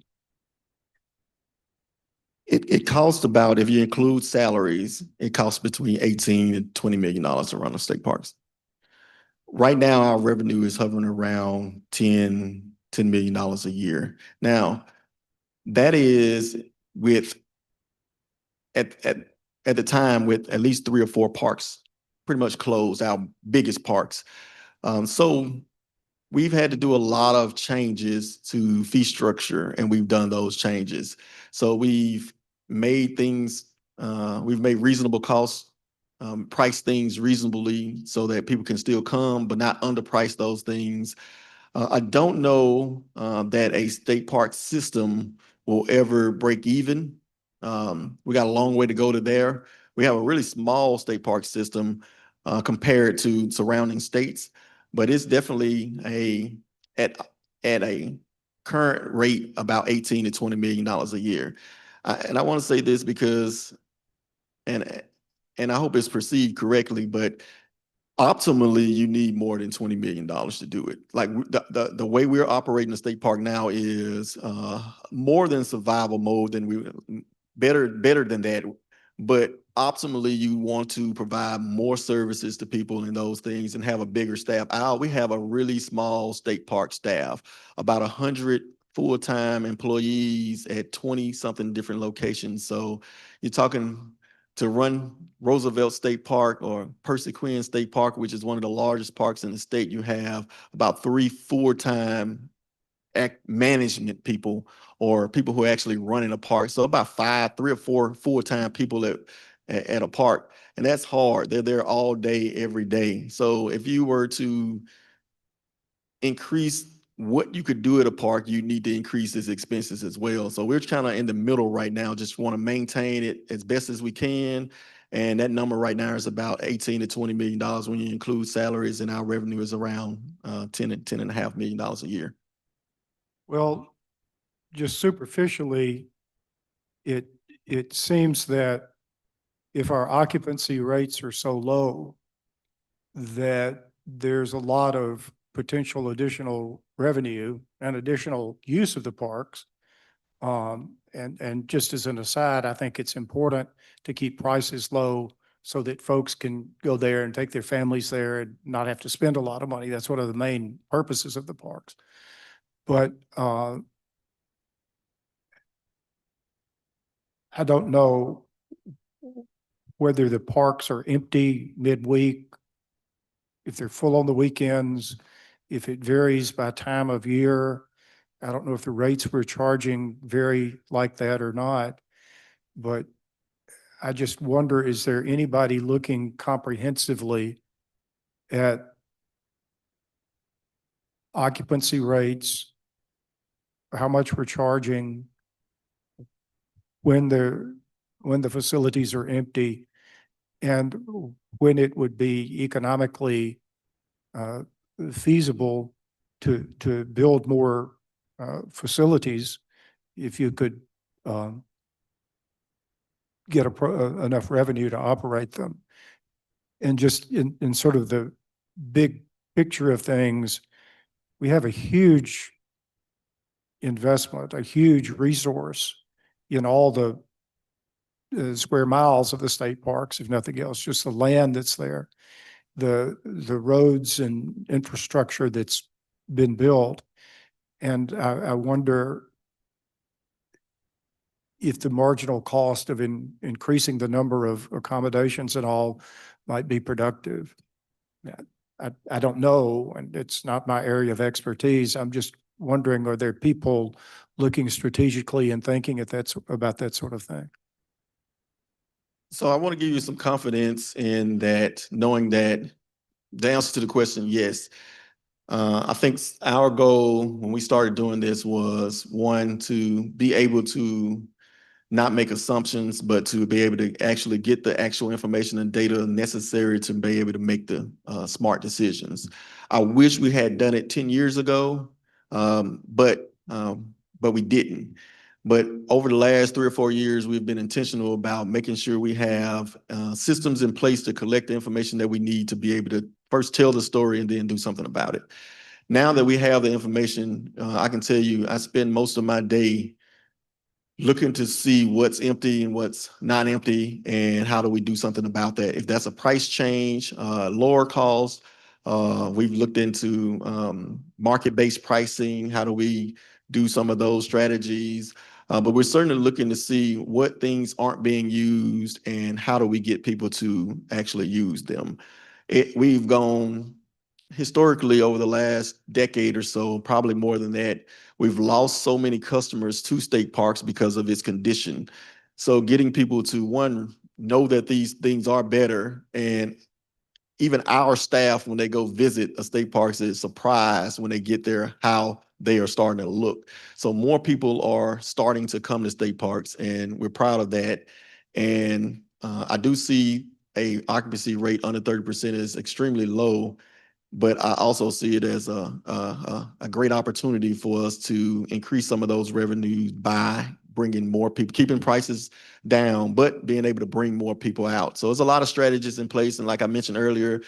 [SPEAKER 3] It costs about, if you include salaries, it costs between 18 and $20 million to run the state parks. Right now, our revenue is hovering around $10 million a year. Now, that is with, at the time, with at least 3 or 4 parks pretty much closed, our biggest parks. So we've had to do a lot of changes to fee structure, and we've done those changes. So we've made things, we've made reasonable costs, price things reasonably so that people can still come, but not underprice those things. I don't know that a state park system will ever break even. We got a long way to go to there. We have a really small state park system compared to surrounding states, but it's definitely at a current rate about 18 to $20 million a year. And I want to say this because, and I hope it's perceived correctly, but optimally, you need more than $20 million to do it. Like the way we're operating the state park now is more than survival mode better than that. But optimally, you want to provide more services to people and those things and have a bigger staff. We have a really small state park staff, about 100 full-time employees at 20-something different locations. So you're talking to run Roosevelt State Park or Percy Quinn State Park, which is one of the largest parks in the state, you have about 3 full-time management people or people who are actually running a park. So about 3 or 4 full-time people at a park. And that's hard. They're there all day, every day. So if you were to increase what you could do at a park, you need to increase its expenses as well. So we're kind of in the middle right now, just want to maintain it as best as we can. And that number right now is about 18 to $20 million when you include salaries, and our revenue is around $10.5 million a year.
[SPEAKER 10] Well, just superficially, it seems that if our occupancy rates are so low, that there's a lot of potential additional revenue and additional use of the parks. And just as an aside, I think it's important to keep prices low so that folks can go there and take their families there and not have to spend a lot of money. That's one of the main purposes of the parks. But I don't know whether the parks are empty midweek, if they're full on the weekends, if it varies by time of year. I don't know if the rates we're charging vary like that or not, but I just wonder, is there anybody looking comprehensively at occupancy rates, how much we're charging when the facilities are empty, and when it would be economically feasible to build more facilities if you could get enough revenue to operate them. And just in sort of the big picture of things, we have a huge investment, a huge resource in all the square miles of the state parks, if nothing else, just the land that's there, the roads and infrastructure that's been built. And I wonder if the marginal cost of increasing the number of accommodations and all might be productive. I don't know, and it's not my area of expertise. I'm just wondering, are there people looking strategically and thinking about that sort of thing?
[SPEAKER 3] So I want to give you some confidence in that, knowing that the answer to the question, yes. I think our goal when we started doing this was, one, to be able to not make assumptions, but to be able to actually get the actual information and data necessary to be able to make the smart decisions. I wish we had done it 10 years ago, but we didn't. But over the last 3 or 4 years, we've been intentional about making sure we have systems in place to collect the information that we need to be able to first tell the story and then do something about it. Now that we have the information, I can tell you, I spend most of my day looking to see what's empty and what's not empty, and how do we do something about that. If that's a price change, lower cost, we've looked into market-based pricing. How do we do some of those strategies? But we're certainly looking to see what things aren't being used and how do we get people to actually use them. We've gone historically over the last decade or so, probably more than that, we've lost so many customers to state parks because of its condition. So getting people to, one, know that these things are better, and even our staff, when they go visit a state park, is surprised when they get there how they are starting to look. So more people are starting to come to state parks, and we're proud of that. And I do see a occupancy rate under 30% is extremely low, but I also see it as a great opportunity for us to increase some of those revenues by bringing more people, keeping prices down, but being able to bring more people out. So there's a lot of strategies in place. And like I mentioned earlier,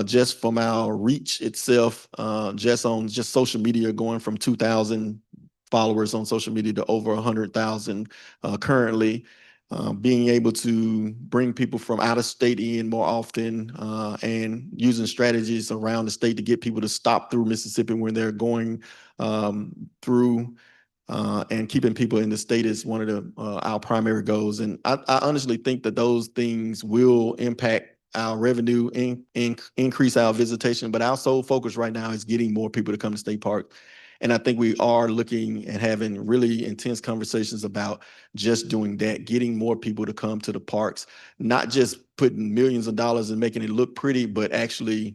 [SPEAKER 3] just from our reach itself, just on social media, going from 2,000 followers on social media to over 100,000 currently. Being able to bring people from out of state in more often, and using strategies around the state to get people to stop through Mississippi when they're going through, and keeping people in the state is one of our primary goals. And I honestly think that those things will impact our revenue and increase our visitation. But our sole focus right now is getting more people to come to state park. And I think we are looking and having really intense conversations about just doing that, getting more people to come to the parks, not just putting millions of dollars and making it look pretty, but actually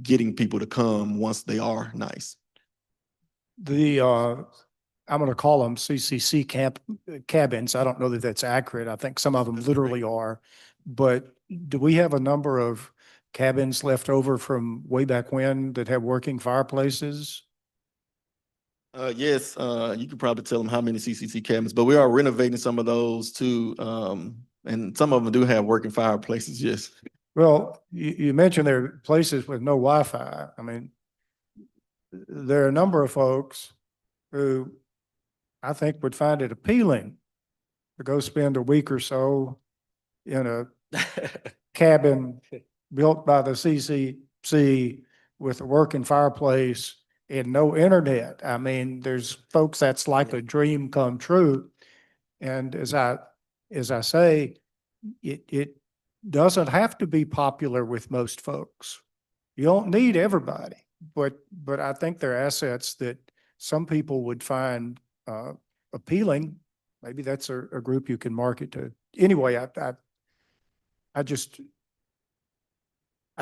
[SPEAKER 3] getting people to come once they are nice.
[SPEAKER 10] I'm going to call them CCC cabins. I don't know that that's accurate. I think some of them literally are. But do we have a number of cabins left over from way back when that have working fireplaces?
[SPEAKER 3] Yes, you could probably tell them how many CCC cabins, but we are renovating some of those too. And some of them do have working fireplaces, yes.
[SPEAKER 10] Well, you mentioned there are places with no Wi-Fi. I mean, there are a number of folks who I think would find it appealing to go spend a week or so in a cabin built by the CCC with a working fireplace and no internet. I mean, there's folks that's like a dream come true. And as I say, it doesn't have to be popular with most folks. You don't need everybody, but I think they're assets that some people would find appealing. Maybe that's a group you can market to. Anyway, I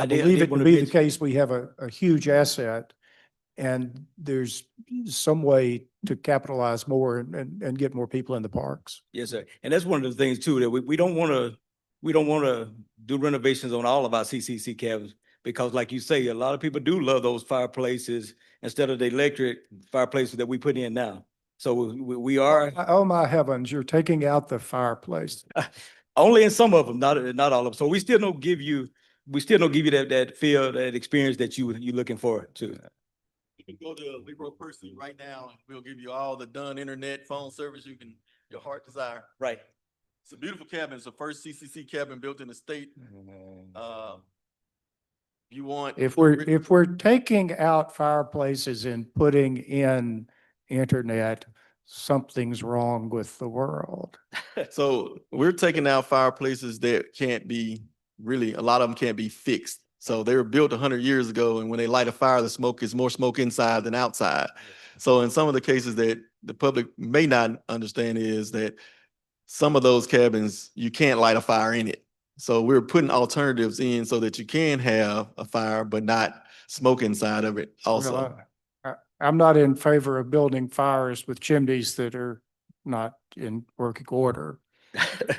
[SPEAKER 10] believe it to be the case. We have a huge asset, and there's some way to capitalize more and get more people in the parks.
[SPEAKER 4] Yes, sir. And that's one of the things too, that we don't want to do renovations on all of our CCC cabins, because like you say, a lot of people do love those fireplaces instead of the electric fireplaces that we put in now. So we are.
[SPEAKER 10] Oh my heavens, you're taking out the fireplace.
[SPEAKER 4] Only in some of them, not all of them. So we still don't give you that feel, that experience that you're looking for too.
[SPEAKER 3] You can go to Leroy Person right now, and we'll give you all the done internet, phone service your heart desire.
[SPEAKER 4] Right.
[SPEAKER 3] It's a beautiful cabin. It's the first CCC cabin built in the state. You want.
[SPEAKER 10] If we're taking out fireplaces and putting in internet, something's wrong with the world.
[SPEAKER 3] So we're taking out fireplaces that can't be really, a lot of them can't be fixed. So they were built 100 years ago, and when they light a fire, the smoke is more smoke inside than outside. So in some of the cases that the public may not understand is that some of those cabins, you can't light a fire in it. So we're putting alternatives in so that you can have a fire, but not smoke inside of it also.
[SPEAKER 10] Well, I'm not in favor of building fires with chimneys that are not in working order,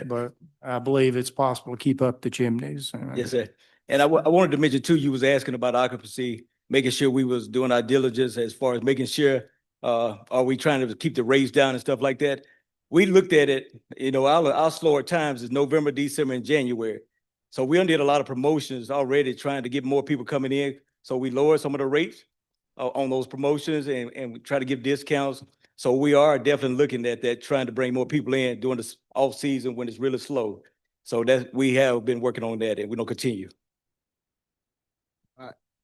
[SPEAKER 10] but I believe it's possible to keep up the chimneys.
[SPEAKER 4] Yes, sir. And I wanted to mention too, you was asking about occupancy, making sure we was doing our diligence as far as making sure, are we trying to keep the rates down and stuff like that? We looked at it, our slower times is November, December, and January. So we did a lot of promotions already trying to get more people coming in. So we lowered some of the rates on those promotions and we try to give discounts. So we are definitely looking at that, trying to bring more people in during the off season when it's really slow. So that we have been working on that and we're gonna continue.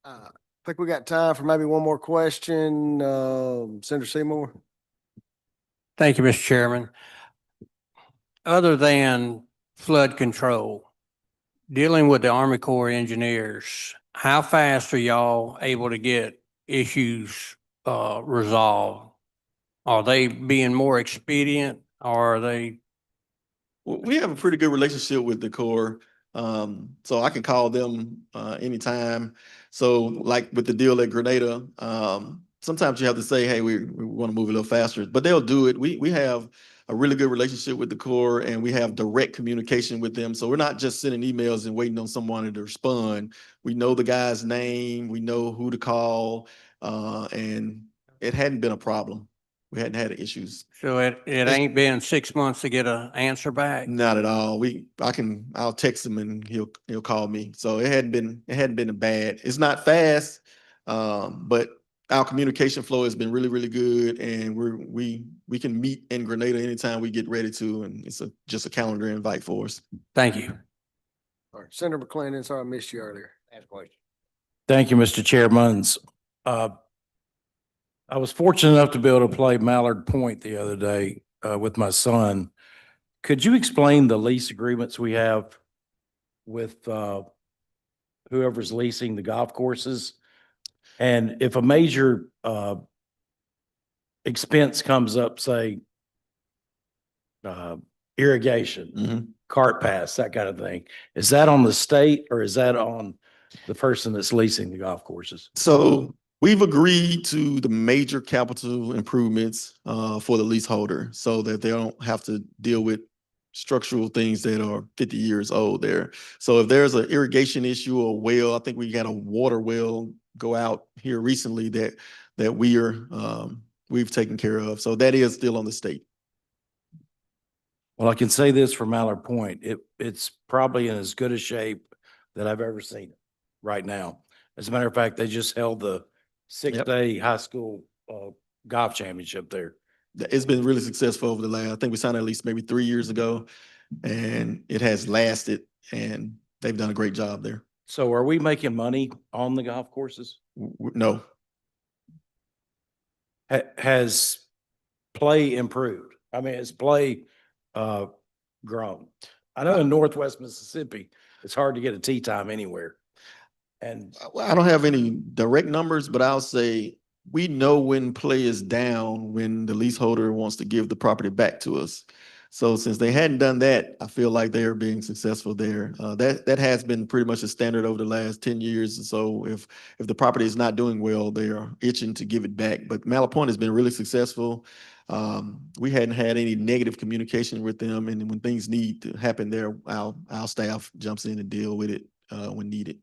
[SPEAKER 1] I think we got time for maybe one more question. Senator Seymour.
[SPEAKER 7] Thank you, Mr. Chairman. Other than flood control, dealing with the Army Corps of Engineers, how fast are y'all able to get issues resolved? Are they being more expedient or are they?
[SPEAKER 3] We have a pretty good relationship with the Corps. So I can call them anytime. So like with the deal at Grenada, sometimes you have to say, hey, we want to move a little faster, but they'll do it. We have a really good relationship with the Corps and we have direct communication with them. So we're not just sending emails and waiting on someone to respond. We know the guy's name, we know who to call, and it hadn't been a problem. We hadn't had issues.
[SPEAKER 7] So it ain't been 6 months to get an answer back?
[SPEAKER 3] Not at all. I'll text him and he'll call me. So it hadn't been bad. It's not fast, but our communication flow has been really, really good, and we can meet in Grenada anytime we get ready to, and it's just a calendar invite for us.
[SPEAKER 7] Thank you.
[SPEAKER 1] All right, Senator McClendon, sorry I missed you earlier.
[SPEAKER 2] Ask a question.
[SPEAKER 11] Thank you, Mr. Chairman. I was fortunate enough to be able to play Mallard Point the other day with my son. Could you explain the lease agreements we have with whoever's leasing the golf courses? And if a major expense comes up, say irrigation, cart pass, that kind of thing, is that on the state or is that on the person that's leasing the golf courses?
[SPEAKER 3] So we've agreed to the major capital improvements for the leaseholder so that they don't have to deal with structural things that are 50 years old there. So if there's an irrigation issue or well, I think we got a water well go out here recently that we've taken care of. So that is still on the state.
[SPEAKER 11] Well, I can say this for Mallard Point, it's probably in as good a shape that I've ever seen it right now. As a matter of fact, they just held the six-day high school golf championship there.
[SPEAKER 3] It's been really successful over the last, I think we signed at least maybe 3 years ago, and it has lasted, and they've done a great job there.
[SPEAKER 11] So are we making money on the golf courses?
[SPEAKER 3] No.
[SPEAKER 11] Has play improved? I mean, has play grown? I know in Northwest Mississippi, it's hard to get a tee time anywhere. And
[SPEAKER 3] Well, I don't have any direct numbers, but I'll say we know when play is down when the leaseholder wants to give the property back to us. So since they hadn't done that, I feel like they are being successful there. That has been pretty much a standard over the last 10 years. So if the property is not doing well, they are itching to give it back. But Mallard Point has been really successful. We hadn't had any negative communication with them, and when things need to happen there, our staff jumps in and deal with it when needed.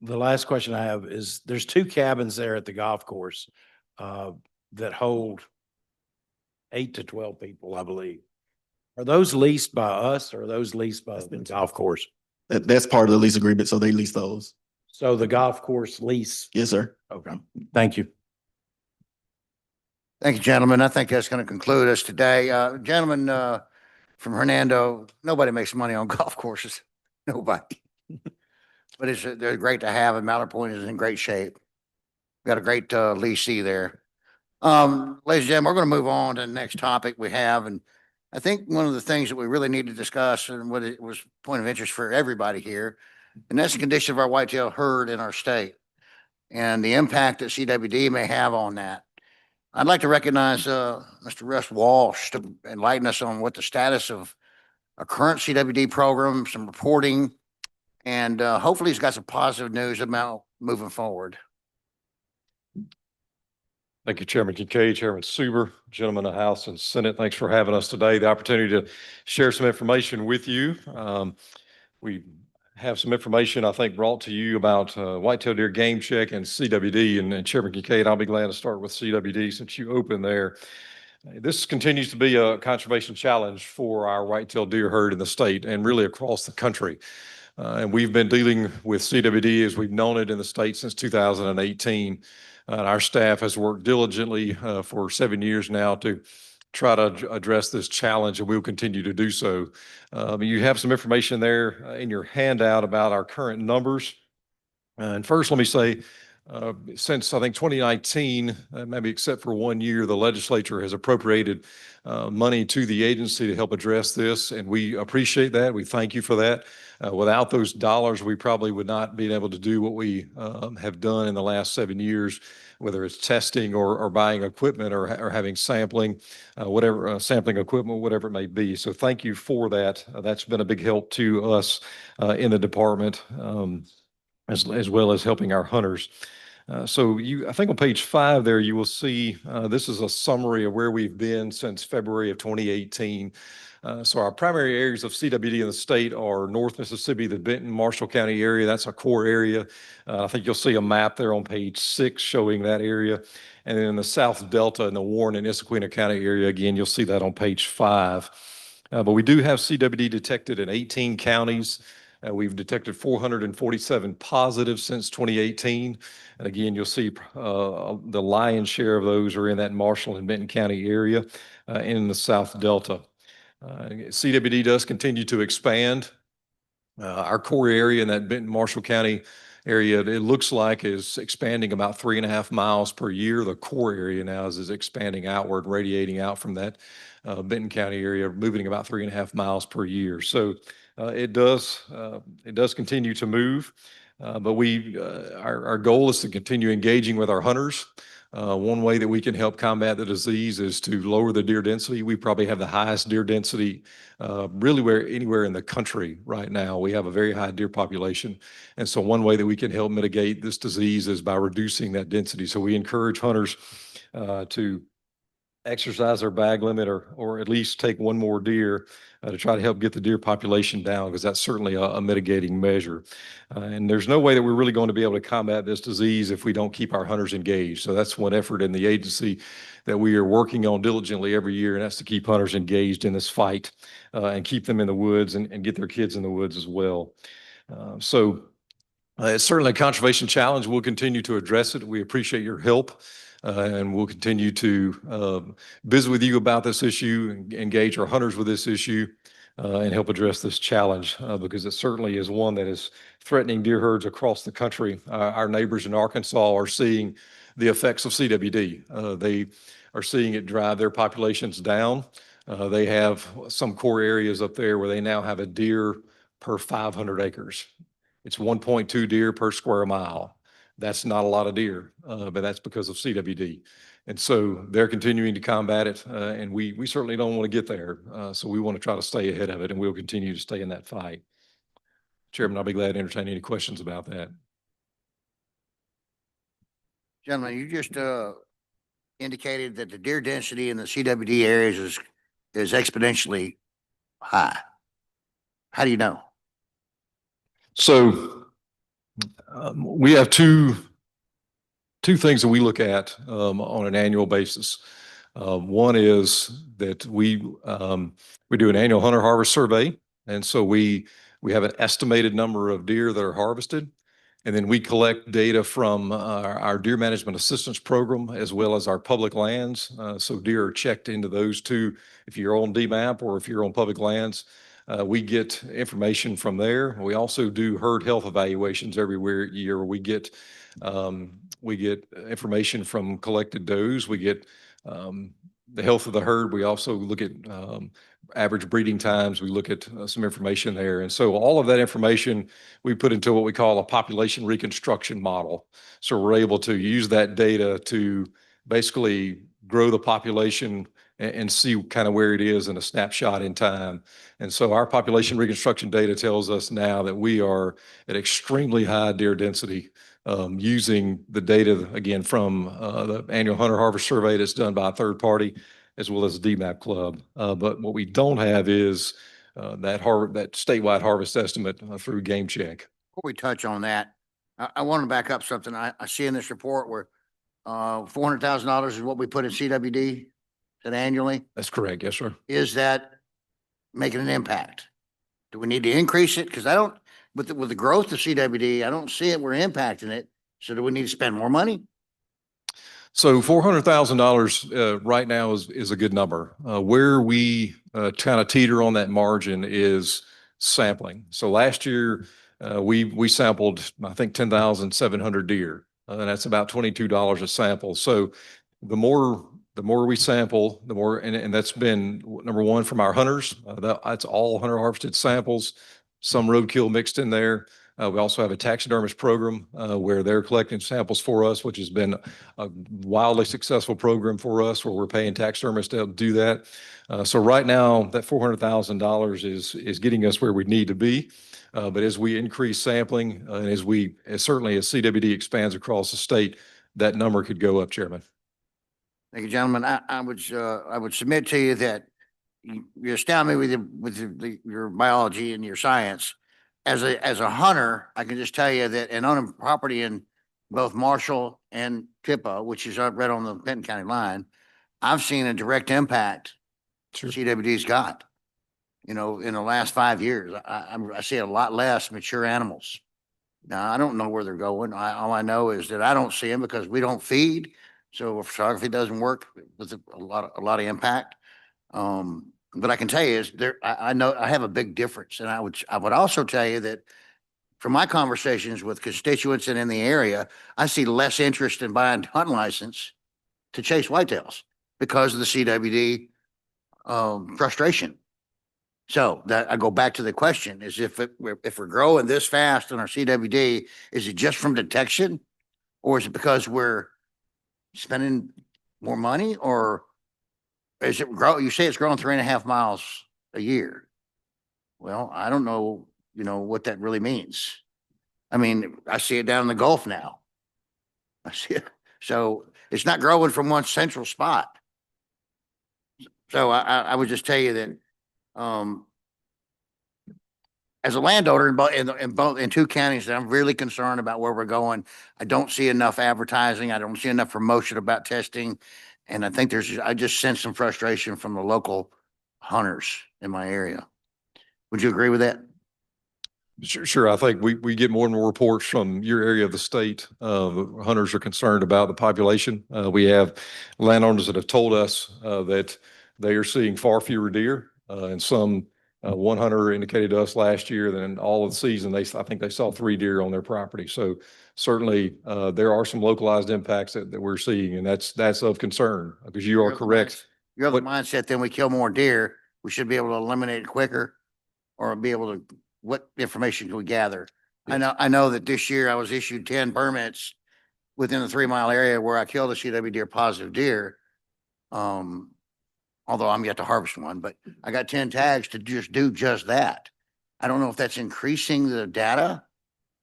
[SPEAKER 11] the last question I have is there's 2 cabins there at the golf course that hold 8 to 12 people, I believe. Are those leased by us or are those leased by the golf course?
[SPEAKER 3] That's part of the lease agreement, so they lease those.
[SPEAKER 11] So the golf course lease.
[SPEAKER 3] Yes, sir.
[SPEAKER 11] Okay, thank you.
[SPEAKER 2] Thank you, gentlemen. I think that's going to conclude us today. Gentlemen, from Hernando, nobody makes money on golf courses. Nobody. But they're great to have, and Mallard Point is in great shape. Got a great leasee there. Ladies and gentlemen, we're going to move on to the next topic we have, and I think one of the things that we really need to discuss, and what it was a point of interest for everybody here, and that's the condition of our whitetail herd in our state and the impact that CWD may have on that. I'd like to recognize Mr. Russ Walsh to enlighten us on what the status of a current CWD program, some reporting, and hopefully he's got some positive news about moving forward.
[SPEAKER 12] Thank you, Chairman Kincaid, Chairman Suber, gentlemen of the House and Senate. Thanks for having us today. The opportunity to share some information with you. We have some information, I think, brought to you about whitetail deer game check and CWD. And Chairman Kincaid, I'll be glad to start with CWD since you opened there. This continues to be a conservation challenge for our whitetail deer herd in the state and really across the country. And we've been dealing with CWD as we've known it in the state since 2018. Our staff has worked diligently for 7 years now to try to address this challenge, and we'll continue to do so. You have some information there in your handout about our current numbers. And first, let me say, since I think 2019, maybe except for 1 year, the legislature has appropriated money to the agency to help address this, and we appreciate that. We thank you for that. Without those dollars, we probably would not be able to do what we have done in the last 7 years, whether it's testing or buying equipment or having sampling, whatever sampling equipment, whatever it may be. So thank you for that. That's been a big help to us in the department, as well as helping our hunters. So I think on page 5 there, you will see this is a summary of where we've been since February of 2018. So our primary areas of CWD in the state are North Mississippi, the Benton, Marshall County area. That's a core area. I think you'll see a map there on page 6 showing that area. And then in the South Delta and the Warren and Issaquah County area, again, you'll see that on page 5. But we do have CWD detected in 18 counties. We've detected 447 positives since 2018. And again, you'll see the lion's share of those are in that Marshall and Benton County area in the South Delta. CWD does continue to expand. Our core area in that Benton Marshall County area, it looks like is expanding about 3.5 miles per year. The core area now is expanding outward, radiating out from that Benton County area, moving about 3.5 miles per year. So it does continue to move. But our goal is to continue engaging with our hunters. One way that we can help combat the disease is to lower the deer density. We probably have the highest deer density really anywhere in the country right now. We have a very high deer population. And so one way that we can help mitigate this disease is by reducing that density. So we encourage hunters to exercise their bag limit or at least take one more deer to try to help get the deer population down, because that's certainly a mitigating measure. And there's no way that we're really going to be able to combat this disease if we don't keep our hunters engaged. So that's one effort in the agency that we are working on diligently every year, and that's to keep hunters engaged in this fight and keep them in the woods and get their kids in the woods as well. It's certainly a conservation challenge. We'll continue to address it. We appreciate your help. And we'll continue to visit with you about this issue, engage our hunters with this issue, and help address this challenge because it certainly is one that is threatening deer herds across the country. Our neighbors in Arkansas are seeing the effects of CWD. They are seeing it drive their populations down. They have some core areas up there where they now have a deer per 500 acres. It's 1.2 deer per square mile. That's not a lot of deer, but that's because of CWD. And so they're continuing to combat it, and we certainly don't want to get there. So we want to try to stay ahead of it, and we'll continue to stay in that fight. Chairman, I'll be glad to entertain any questions about that.
[SPEAKER 2] Gentlemen, you just indicated that the deer density in the CWD areas is exponentially high. How do you know?
[SPEAKER 12] So we have two things that we look at on an annual basis. One is that we do an annual hunter harvest survey, and so we have an estimated number of deer that are harvested, And then we collect data from our deer management assistance program as well as our public lands. So deer are checked into those two. If you're on DMAP or if you're on public lands, we get information from there. We also do herd health evaluations every year. We get information from collected does. We get the health of the herd. We also look at average breeding times. We look at some information there. And so all of that information we put into what we call a population reconstruction model. So we're able to use that data to basically grow the population and see kind of where it is in a snapshot in time. And so our population reconstruction data tells us now that we are at extremely high deer density using the data, again, from the annual hunter harvest survey that's done by a third party, as well as the DMAP club. But what we don't have is that statewide harvest estimate through Game Check.
[SPEAKER 2] Before we touch on that, I want to back up something I see in this report where $400,000 is what we put in CWD annually.
[SPEAKER 12] That's correct. Yes, sir.
[SPEAKER 2] Is that making an impact? Do we need to increase it? Because I don't, with the growth of CWD, I don't see it. We're impacting it. So do we need to spend more money?
[SPEAKER 12] So $400,000 right now is a good number. Where we kind of teeter on that margin is sampling. So last year we sampled, I think, 10,700 deer, and that's about $22 a sample. So the more we sample, the more, and that's been number one from our hunters. That's all hunter harvested samples, some roadkill mixed in there. We also have a taxidermist program where they're collecting samples for us, which has been a wildly successful program for us, where we're paying taxidermists to do that. So right now, that $400,000 is getting us where we need to be. But as we increase sampling, and as certainly as CWD expands across the state, that number could go up, Chairman.
[SPEAKER 2] Thank you, gentlemen. I would submit to you that you astound me with your biology and your science. As a hunter, I can just tell you that in owning property in both Marshall and Pippa, which is right on the Benton County line, I've seen a direct impact CWD's got. You know, in the last 5 years, I see a lot less mature animals. Now, I don't know where they're going. All I know is that I don't see them because we don't feed. So photography doesn't work with a lot of impact. But I can tell you is I know I have a big difference. And I would also tell you that from my conversations with constituents and in the area, I see less interest in buying a hunting license to chase whitetails because of the CWD frustration. So that I go back to the question is if we're growing this fast on our CWD, is it just from detection, or is it because we're spending more money, or is it grow? You say it's growing 3.5 miles a year. Well, I don't know, what that really means. I mean, I see it down in the Gulf now. I see it. So it's not growing from one central spot. So I would just tell you that, as a landowner in two counties, that I'm really concerned about where we're going. I don't see enough advertising. I don't see enough promotion about testing. And I think I just sense some frustration from the local hunters in my area. Would you agree with that?
[SPEAKER 12] Sure. I think we get more and more reports from your area of the state. Hunters are concerned about the population. We have landowners that have told us that they are seeing far fewer deer, and some one hunter indicated to us last year that in all of the season, I think they saw 3 deer on their property. So certainly there are some localized impacts that we're seeing, and that's of concern because you are correct.
[SPEAKER 2] You have the mindset, then we kill more deer. We should be able to eliminate it quicker, or be able to, what information can we gather? Yes. I know that this year I was issued 10 permits within the 3-mile area where I killed a CW deer positive deer. Although I'm yet to harvest one, but I got 10 tags to do just that. I don't know if that's increasing the data.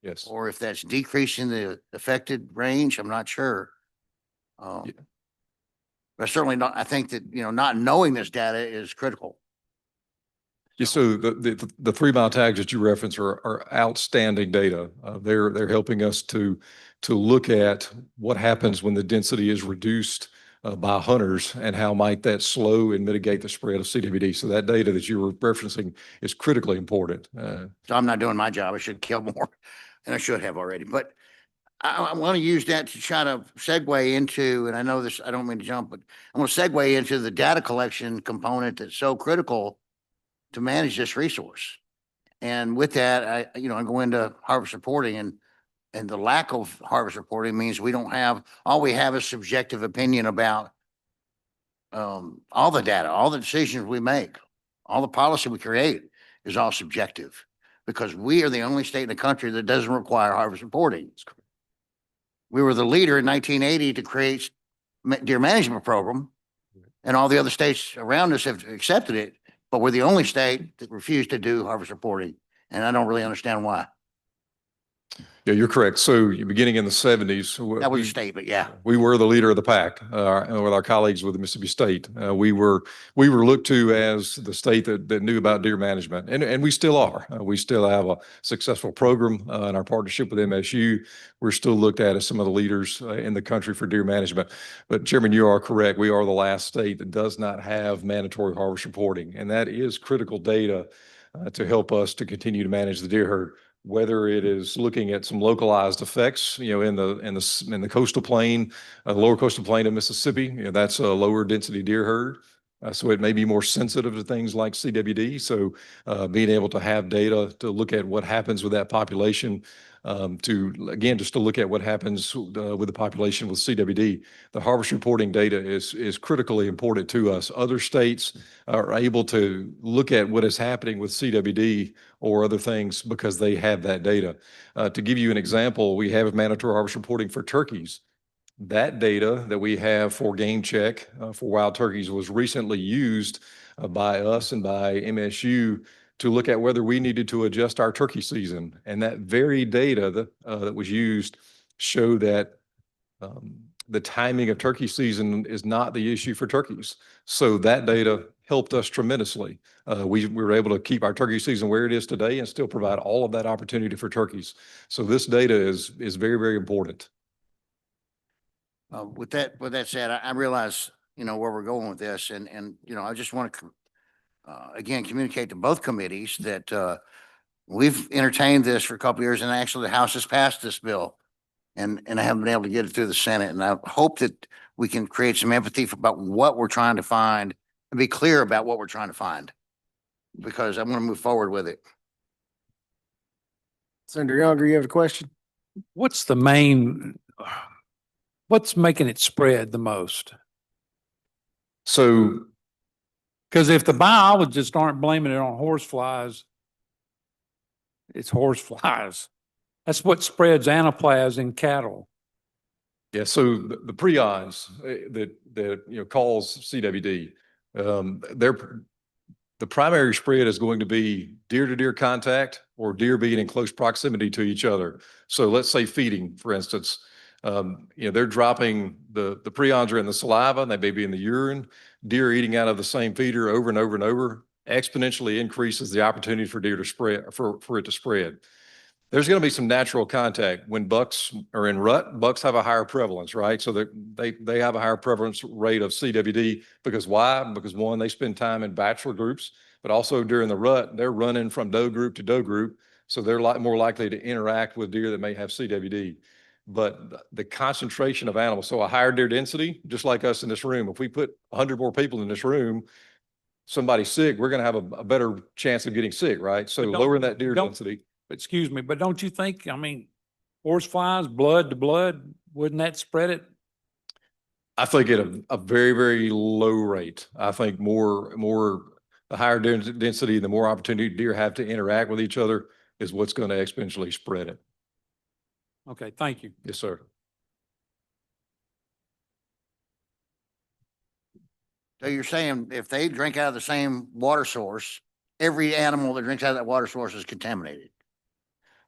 [SPEAKER 12] Yes.
[SPEAKER 2] Or if that's decreasing the affected range. I'm not sure. Yeah. But certainly not, I think that, not knowing this data is critical.
[SPEAKER 12] Yeah, so the 3-mile tags that you reference are outstanding data. They're helping us to look at what happens when the density is reduced by hunters, and how might that slow and mitigate the spread of CWD. So that data that you were referencing is critically important.
[SPEAKER 2] So I'm not doing my job. I should kill more. and I should have already, but I want to use that to try to segue into, and I know this, I don't mean to jump, but I want to segue into the data collection component that's so critical to manage this resource. And with that, I go into harvest reporting, and the lack of harvest reporting means we don't have, all we have is subjective opinion about all the data, all the decisions we make, all the policy we create is all subjective, because we are the only state in the country that doesn't require harvest reporting. We were the leader in 1980 to create deer management program, and all the other states around us have accepted it, but we're the only state that refused to do harvest reporting, and I don't really understand why.
[SPEAKER 12] Yeah, you're correct. So beginning in the 70s.
[SPEAKER 2] That was a statement, yeah.
[SPEAKER 12] We were the leader of the pack with our colleagues with Mississippi State. We were looked to as the state that knew about deer management, and we still are. We still have a successful program in our partnership with MSU. We're still looked at as some of the leaders in the country for deer management. But Chairman, you are correct. We are the last state that does not have mandatory harvest reporting, and that is critical data to help us to continue to manage the deer herd. Whether it is looking at some localized effects, in the coastal plain, lower coastal plain of Mississippi, that's a lower density deer herd. So it may be more sensitive to things like CWD. So being able to have data to look at what happens with that population, just to look at what happens with the population with CWD. The harvest reporting data is critically important to us. Other states are able to look at what is happening with CWD or other things because they have that data. To give you an example, we have mandatory harvest reporting for turkeys. That data that we have for game check for wild turkeys was recently used by us and by MSU to look at whether we needed to adjust our turkey season. And that very data that was used showed that the timing of turkey season is not the issue for turkeys. So that data helped us tremendously. We were able to keep our turkey season where it is today and still provide all of that opportunity for turkeys. So this data is very, very important.
[SPEAKER 2] With that said, I realize, where we're going with this, and I just want to, again, communicate to both committees that we've entertained this for a couple of years, and actually the House has passed this bill, and I haven't been able to get it through the Senate, and I hope that we can create some empathy about what we're trying to find and be clear about what we're trying to find, because I want to move forward with it.
[SPEAKER 1] Senator Younger, you have a question?
[SPEAKER 8] What's making it spread the most?
[SPEAKER 12] So,
[SPEAKER 8] Because if the biologists aren't blaming it on horse flies, it's horse flies. That's what spreads anaplasm in cattle.
[SPEAKER 12] yeah, so the prions that cause CWD, the primary spread is going to be deer-to-deer contact or deer being in close proximity to each other. So let's say feeding, for instance, they're dropping the prions are in the saliva, and they may be in the urine. Deer eating out of the same feeder over and over and over exponentially increases the opportunity for deer to spread, for it to spread. There's going to be some natural contact when bucks are in rut. Bucks have a higher prevalence, right? So they have a higher prevalence rate of CWD because why? Because one, they spend time in bachelor groups, but also during the rut, they're running from doe group to doe group. So they're more likely to interact with deer that may have CWD. But the concentration of animals, so a higher deer density, just like us in this room, if we put 100 more people in this room, somebody's sick, we're going to have a better chance of getting sick, right? So lowering that deer density.
[SPEAKER 8] Excuse me, but don't you think, horse flies, blood to blood, wouldn't that spread it?
[SPEAKER 12] I think at a very, very low rate. I think the higher density, the more opportunity deer have to interact with each other is what's going to exponentially spread it.
[SPEAKER 8] Okay, thank you.
[SPEAKER 12] Yes, sir.
[SPEAKER 2] So you're saying if they drink out of the same water source, every animal that drinks out of that water source is contaminated?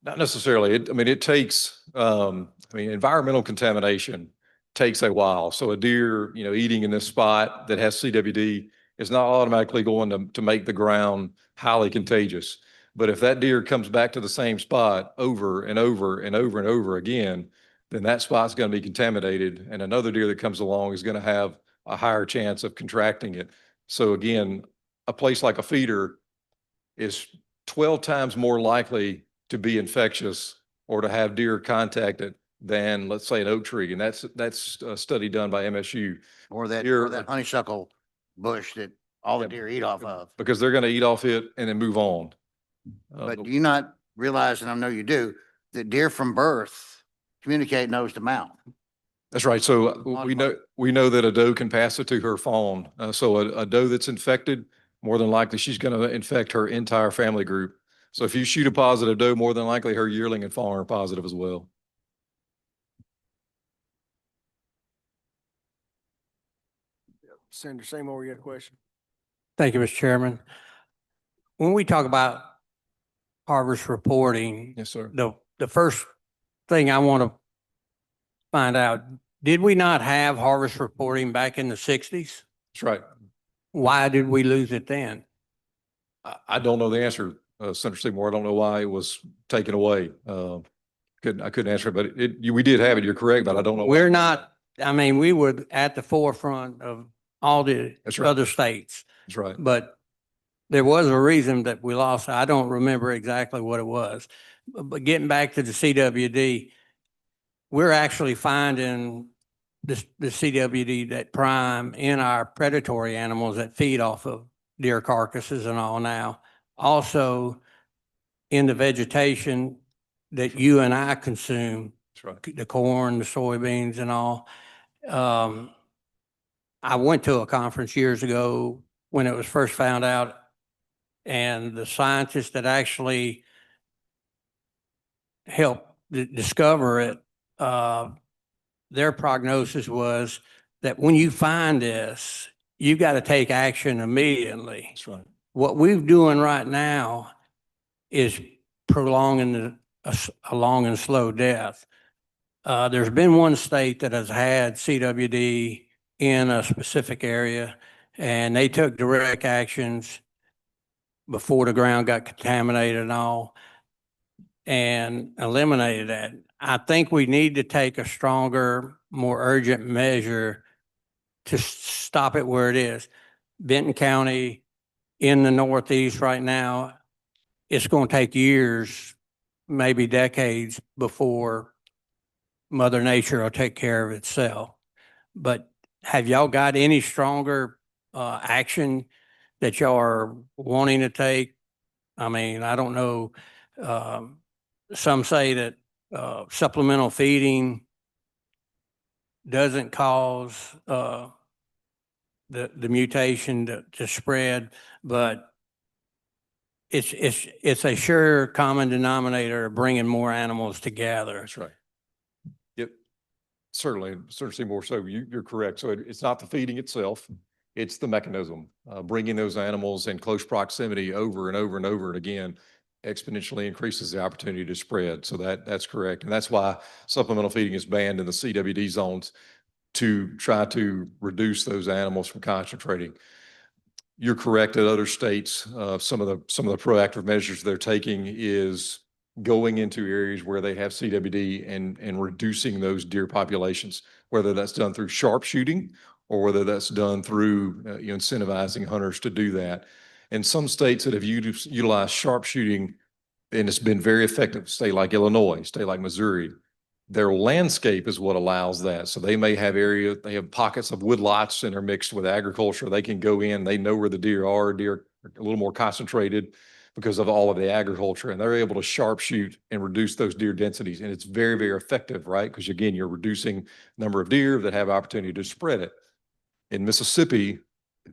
[SPEAKER 12] Not necessarily. It takes, environmental contamination takes a while. So a deer, eating in this spot that has CWD is not automatically going to make the ground highly contagious. But if that deer comes back to the same spot over and over and over and over again, then that spot's going to be contaminated, and another deer that comes along is going to have a higher chance of contracting it. So again, a place like a feeder is 12 times more likely to be infectious or to have deer contacted than, let's say, an oak tree. And that's a study done by MSU.
[SPEAKER 2] Or that
[SPEAKER 12] Deer-
[SPEAKER 2] honeysuckle bush that all the
[SPEAKER 12] Yeah,
[SPEAKER 2] deer eat off of.
[SPEAKER 12] Because they're going to eat off it and then move on.
[SPEAKER 2] But do you not realize, and I know you do, that deer from birth communicate nose to mouth?
[SPEAKER 12] That's right. So we know that a doe can pass it to her fawn. So a doe that's infected, more than likely she's going to infect her entire family group. So if you shoot a positive doe, more than likely her yearling and fawn are positive as well.
[SPEAKER 1] Senator Seymour, you got a question?
[SPEAKER 7] Thank you, Mr. Chairman. When we talk about harvest reporting,
[SPEAKER 12] Yes, sir.
[SPEAKER 7] the first thing I want to find out, did we not have harvest reporting back in the 60s?
[SPEAKER 12] That's right.
[SPEAKER 7] Why did we lose it then?
[SPEAKER 12] I don't know the answer, Senator Seymour. I don't know why it was taken away. I couldn't answer it, but we did have it. You're correct, but I don't know.
[SPEAKER 7] We're not, I mean, we were at the forefront of all the
[SPEAKER 12] That's right.
[SPEAKER 7] other states,
[SPEAKER 12] That's right.
[SPEAKER 7] but there was a reason that we lost. I don't remember exactly what it was. But getting back to the CWD, we're actually finding the CWD, that prime, in our predatory animals that feed off of deer carcasses and all now. Also in the vegetation that you and I consume,
[SPEAKER 12] That's right.
[SPEAKER 7] the corn, the soybeans and all. I went to a conference years ago when it was first found out, and the scientists that actually helped discover it, their prognosis was that when you find this, you got to take action immediately.
[SPEAKER 12] That's right.
[SPEAKER 7] What we're doing right now is prolonging a long and slow death. There's been one state that has had CWD in a specific area, and they took direct actions before the ground got contaminated and all, and eliminated that. I think we need to take a stronger, more urgent measure to stop it where it is. Benton County in the Northeast right now, it's going to take years, maybe decades, before Mother Nature will take care of itself. But have y'all got any stronger action that y'all are wanting to take? I mean, I don't know. Some say that supplemental feeding doesn't cause the mutation to spread, but it's a sure common denominator of bringing more animals together.
[SPEAKER 12] That's right. Yep. Certainly more so. You're correct. So it's not the feeding itself. It's the mechanism, bringing those animals in close proximity over and over and over and again exponentially increases the opportunity to spread. So that's correct. And that's why supplemental feeding is banned in the CWD zones, to try to reduce those animals from concentrating. You're correct that other states, some of the proactive measures they're taking is going into areas where they have CWD and reducing those deer populations, whether that's done through sharpshooting or whether that's done through incentivizing hunters to do that. And some states that have utilized sharpshooting, and it's been very effective, state like Illinois, state like Missouri, their landscape is what allows that. So they may have they have pockets of woodlots and are mixed with agriculture. They can go in, they know where the deer are. Deer are a little more concentrated because of all of the agriculture, and they're able to sharpshoot and reduce those deer densities. And it's very, very effective, right? Because again, you're reducing the number of deer that have opportunity to spread it. In Mississippi,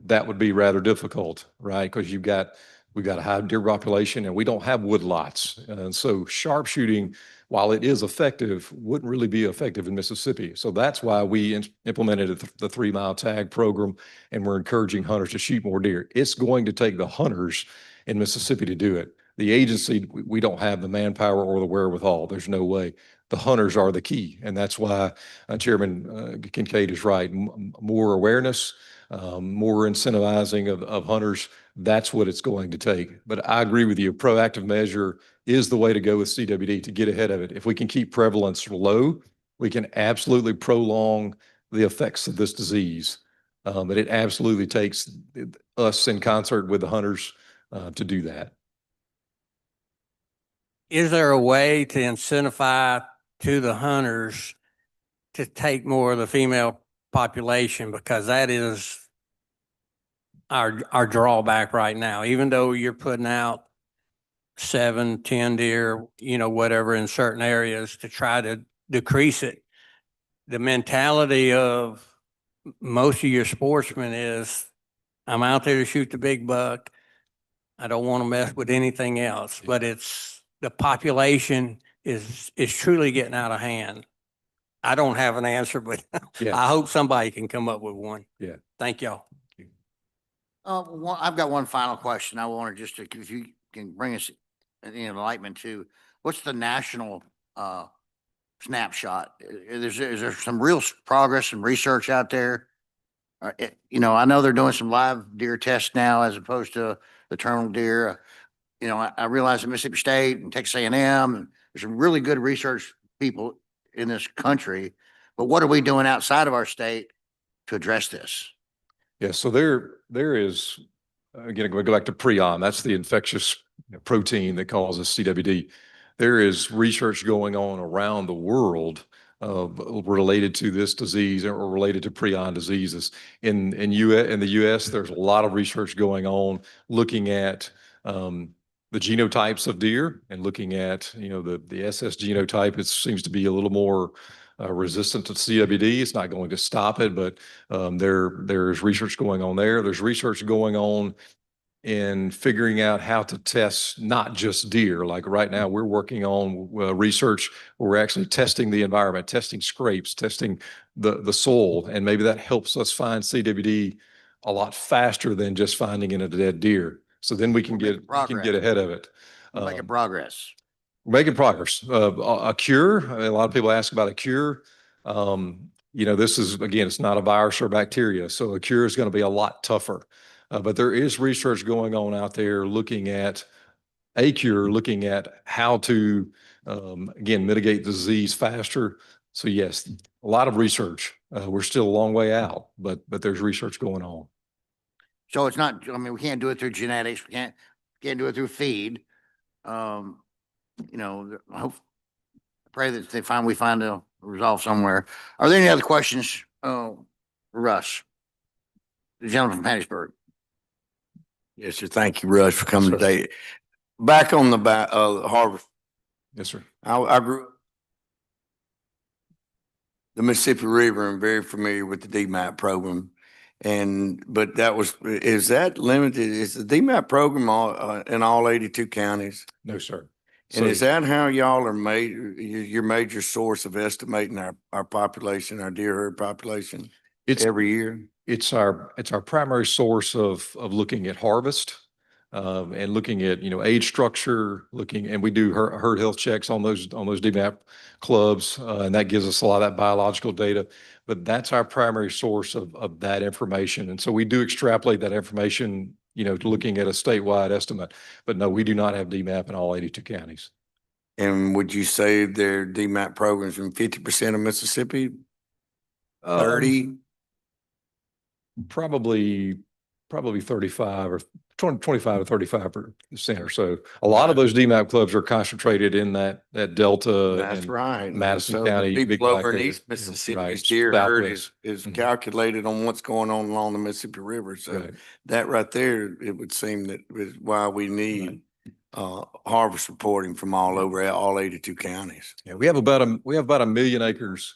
[SPEAKER 12] that would be rather difficult, right? Because we've got a high deer population and we don't have woodlots. And so sharpshooting, while it is effective, wouldn't really be effective in Mississippi. So that's why we implemented the 3 Mile Tag program, and we're encouraging hunters to shoot more deer. It's going to take the hunters in Mississippi to do it. The agency, we don't have the manpower or the wherewithal. There's no way. The hunters are the key. And that's why Chairman Kincaid is right. More awareness, more incentivizing of hunters, that's what it's going to take. But I agree with you. A proactive measure is the way to go with CWD to get ahead of it. If we can keep prevalence low, we can absolutely prolong the effects of this disease. But it absolutely takes us in concert with the hunters to do that.
[SPEAKER 7] is there a way to incentivize to the hunters to take more of the female population? Because that is our drawback right now, even though you're putting out 7, 10 deer, whatever in certain areas to try to decrease it. The mentality of most of your sportsmen is, I'm out there to shoot the big buck. I don't want to mess with anything else, but it's the population is truly getting out of hand. I don't have an answer, but
[SPEAKER 12] Yeah.
[SPEAKER 7] I hope somebody can come up with one.
[SPEAKER 12] Yeah.
[SPEAKER 7] Thank y'all.
[SPEAKER 2] I've got one final question. I want to just, if you can bring us an enlightenment to, what's the national, snapshot? Is there some real progress and research out there? I know they're doing some live deer tests now as opposed to the terminal deer. I realize that Mississippi State and Texas A&M, and there's some really good research people in this country, but what are we doing outside of our state to address this?
[SPEAKER 12] Yeah, so there is, again, I'm going to go back to prion. That's the infectious protein that causes CWD. There is research going on around the world related to this disease or related to prion diseases. In the US, there's a lot of research going on looking at the genotypes of deer and looking at, the SS genotype. It seems to be a little more resistant to CWD. It's not going to stop it, but there's research going on there. There's research going on in figuring out how to test not just deer. Like right now, we're working on research where we're actually testing the environment, testing scrapes, testing the soil, and maybe that helps us find CWD a lot faster than just finding in a dead deer. So then we can get ahead of it.
[SPEAKER 2] Making progress.
[SPEAKER 12] Making progress. A cure. A lot of people ask about a cure. This is, again, it's not a virus or bacteria, so a cure is going to be a lot tougher. But there is research going on out there looking at a cure, looking at how to, again, mitigate the disease faster. So yes, a lot of research. We're still a long way out, but there's research going on.
[SPEAKER 2] So it's not, we can't do it through genetics. We can't do it through feed. I hope, pray that we find a resolve somewhere. Are there any other questions? Russ, the gentleman from Hattiesburg.
[SPEAKER 13] Yes, sir. Thank you, Russ, for coming today. Back on the harvest.
[SPEAKER 12] Yes, sir.
[SPEAKER 13] I grew up the Mississippi River and very familiar with the DMAP program. But is that limited? Is the DMAP program in all 82 counties?
[SPEAKER 12] No, sir.
[SPEAKER 13] And is that how y'all are your major source of estimating our population, our deer herd population every year?
[SPEAKER 12] It's our primary source of looking at harvest and looking at, age structure, and we do herd health checks on those DMAP clubs, and that gives us a lot of that biological data. But that's our primary source of that information. And so we do extrapolate that information, looking at a statewide estimate. But no, we do not have DMAP in all 82 counties.
[SPEAKER 13] And would you say their DMAP programs in 50% of Mississippi? 30?
[SPEAKER 12] Probably 35 or 25 to 35% or so. A lot of those DMAP clubs are concentrated in that Delta.
[SPEAKER 13] That's right.
[SPEAKER 12] Madison County.
[SPEAKER 13] People over in East Mississippi's deer herd is calculated on what's going on along the Mississippi River. So that right there, it would seem that is why we need harvest reporting from all over all 82 counties.
[SPEAKER 12] Yeah, we have about a million acres.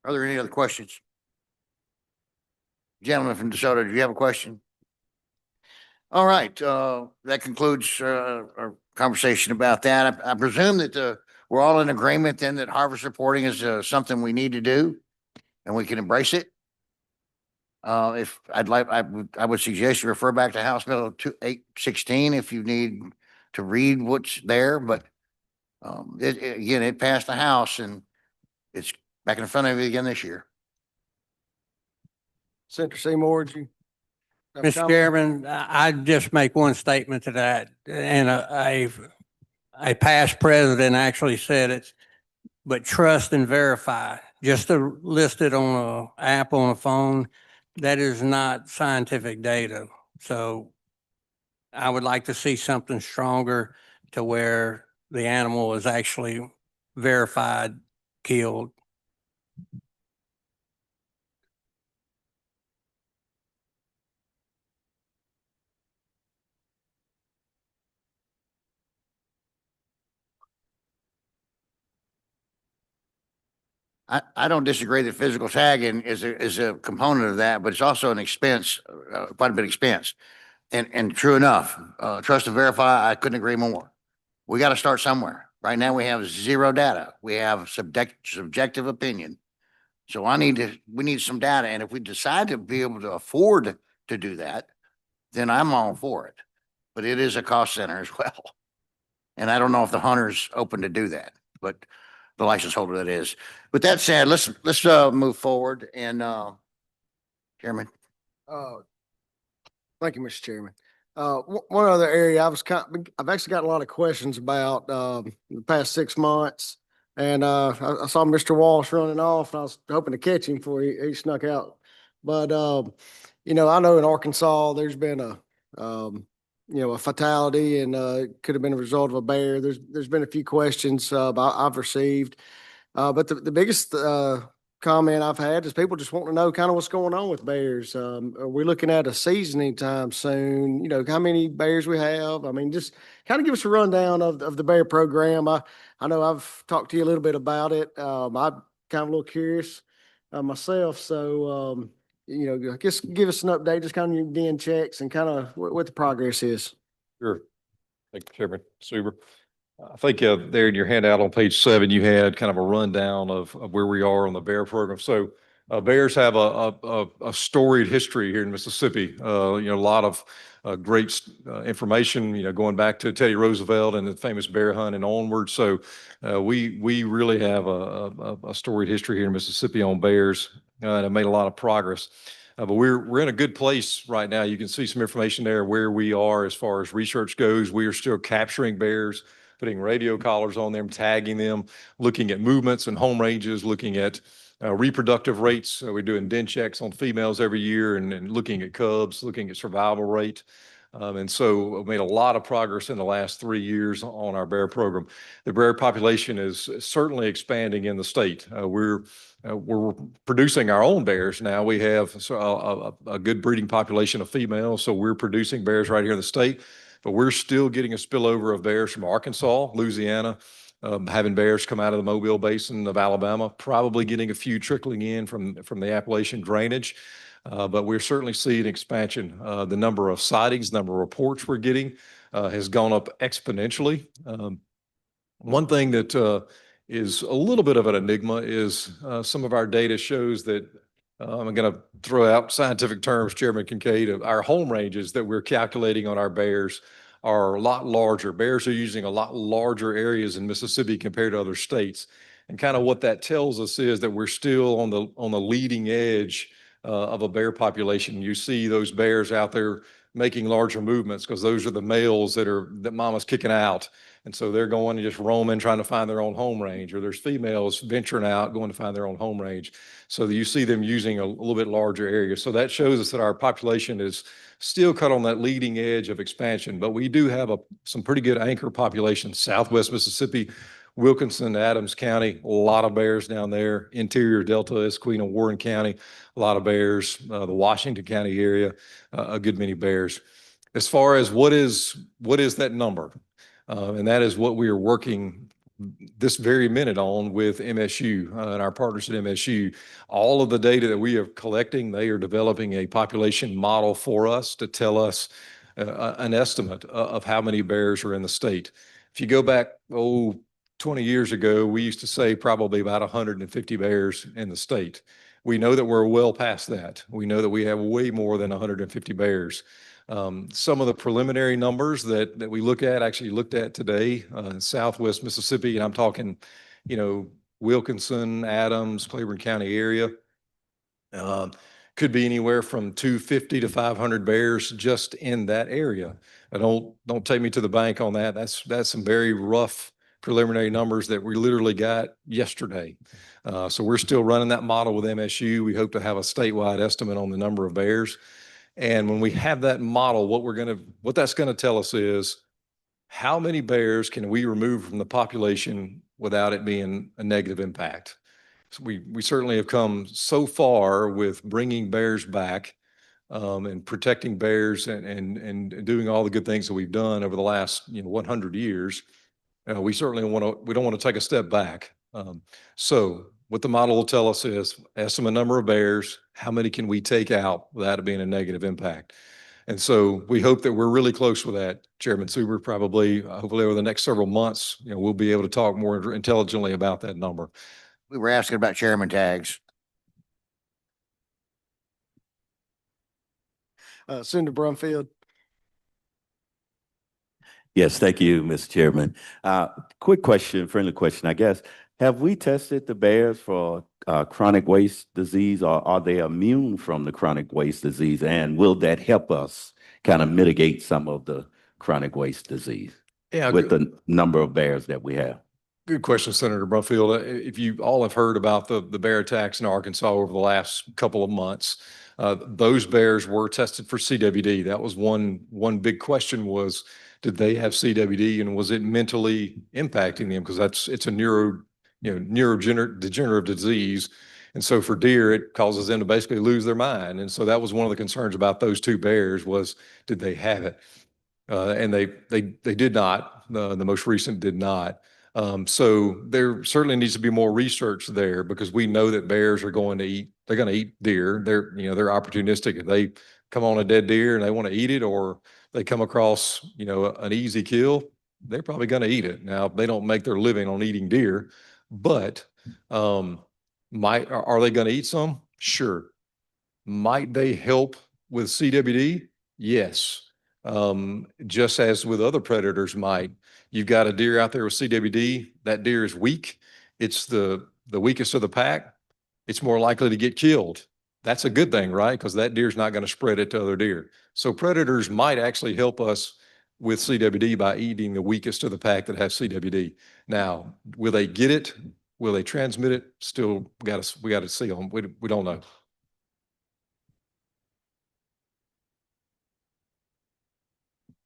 [SPEAKER 2] Are there any other questions? Gentleman from DeSoto, do you have a question? All right, that concludes our conversation about that. I presume that we're all in agreement then that harvest reporting is something we need to do and we can embrace it. If I would suggest you refer back to House Bill 2816 if you need to read what's there, but again, it passed the House and it's back in front of you again this year.
[SPEAKER 1] Senator Seymour, do you have a
[SPEAKER 7] Mr.
[SPEAKER 1] comment?
[SPEAKER 7] Chairman, I'd just make one statement to that. And a past president actually said it, but trust and verify. just to list it on a app on a phone, that is not scientific data. So I would like to see something stronger to where the animal is actually verified, killed.
[SPEAKER 2] I don't disagree that physical tagging is a component of that, but it's also an expense, quite a bit of expense. And true enough, trust and verify, I couldn't agree more. We got to start somewhere. Right now, we have zero data. We have subjective opinion. So we need some data. And if we decide to be able to afford to do that, then I'm all for it. But it is a cost center as well. And I don't know if the hunter's open to do that, but the license holder that is. With that said, let's move forward and Chairman.
[SPEAKER 1] Uh, Thank you, Mr. Chairman. One other area I've actually got a lot of questions about, the past 6 months. And, I saw Mr. Walsh running off and I was hoping to catch him before he snuck out. But, I know in Arkansas, there's been a fatality and, it could have been a result of a bear. There's been a few questions, I've received. But the biggest, comment I've had is people just want to know kind of what's going on with bears. Are we looking at a seasoning time soon? How many bears we have? I mean, just kind of give us a rundown of the bear program. I know I've talked to you a little bit about it. I'm kind of a little curious myself. So, just give us an update, just kind of your den checks and kind of what the progress is.
[SPEAKER 12] Sure. Thank you, Chairman Suber. I think there in your handout on page 7, you had kind of a rundown of where we are on the bear program. So bears have a storied history here in Mississippi. A lot of great information, going back to Teddy Roosevelt and the famous bear hunt and onward. So we really have a storied history here in Mississippi on bears and have made a lot of progress. But we're in a good place right now. You can see some information there where we are as far as research goes. We are still capturing bears, putting radio collars on them, tagging them, looking at movements and home ranges, looking at reproductive rates. We're doing den checks on females every year and looking at cubs, looking at survival rate. And so we've made a lot of progress in the last 3 years on our bear program. The bear population is certainly expanding in the state. We're producing our own bears now. We have a good breeding population of females, so we're producing bears right here in the state. But we're still getting a spillover of bears from Arkansas, Louisiana, having bears come out of the Mobile Basin of Alabama, probably getting a few trickling in from the Appalachian drainage. But we're certainly seeing expansion. The number of sightings, number of reports we're getting has gone up exponentially. One thing that is a little bit of an enigma is some of our data shows that I'm going to throw out scientific terms, Chairman Kincaid, of our home ranges that we're calculating on our bears are a lot larger. Bears are using a lot larger areas in Mississippi compared to other states. And kind of what that tells us is that we're still on the leading edge of a bear population. You see those bears out there making larger movements because those are the males that mama's kicking out. And so they're going and just roaming, trying to find their own home range, or there's females venturing out, going to find their own home range. So you see them using a little bit larger area. So that shows us that our population is still cut on that leading edge of expansion, but we do have some pretty good anchor populations. Southwest Mississippi, Wilkinson, Adams County, a lot of bears down there. Interior Delta, Esquina, Warren County, a lot of bears. The Washington County area, a good many bears. As far as what is that number? And that is what we are working this very minute on with MSU and our partners at MSU. All of the data that we are collecting, they are developing a population model for us to tell us an estimate of how many bears are in the state. If you go back, 20 years ago, we used to say probably about 150 bears in the state. We know that we're well past that. We know that we have way more than 150 bears. Some of the preliminary numbers that we actually looked at today in Southwest Mississippi, and I'm talking, Wilkinson, Adams, Claiborne County area, could be anywhere from 250 to 500 bears just in that area. Don't take me to the bank on that. That's some very rough preliminary numbers that we literally got yesterday. So we're still running that model with MSU. We hope to have a statewide estimate on the number of bears. And when we have that model, what that's gonna tell us is how many bears can we remove from the population without it being a negative impact? So we certainly have come so far with bringing bears back, and protecting bears and doing all the good things that we've done over the last, 100 years. We certainly we don't want to take a step back. So what the model will tell us is estimate number of bears, how many can we take out without it being a negative impact? And so we hope that we're really close with that, Chairman Suber. Probably, hopefully over the next several months, we'll be able to talk more intelligently about that number.
[SPEAKER 2] We were asking about chairman tags.
[SPEAKER 1] Senator Brumfield.
[SPEAKER 14] Yes, thank you, Mr. Chairman. Quick question, friendly question, I guess. Have we tested the bears for chronic waste disease, or are they immune from the chronic waste disease? And will that help us kind of mitigate some of the chronic waste disease with the number of bears that we have?
[SPEAKER 12] Good question, Senator Brumfield. If you all have heard about the bear attacks in Arkansas over the last couple of months, those bears were tested for CWD. That was one big question was, did they have CWD and was it mentally impacting them? Because it's a neurodegenerative disease. And so for deer, it causes them to basically lose their mind. And so that was one of the concerns about those two bears was, did they have it? And they did not. The most recent did not. So there certainly needs to be more research there because we know that bears are going to eat deer. They're opportunistic. If they come on a dead deer and they want to eat it, or they come across, an easy kill, they're probably going to eat it. Now, they don't make their living on eating deer, but are they going to eat some? Sure. Might they help with CWD? Yes. Just as with other predators might. You've got a deer out there with CWD, that deer is weak. It's the weakest of the pack. It's more likely to get killed. That's a good thing, right? Because that deer's not going to spread it to other deer. So predators might actually help us with CWD by eating the weakest of the pack that has CWD. Now, will they get it? Will they transmit it? Still, we got to see them. We don't know.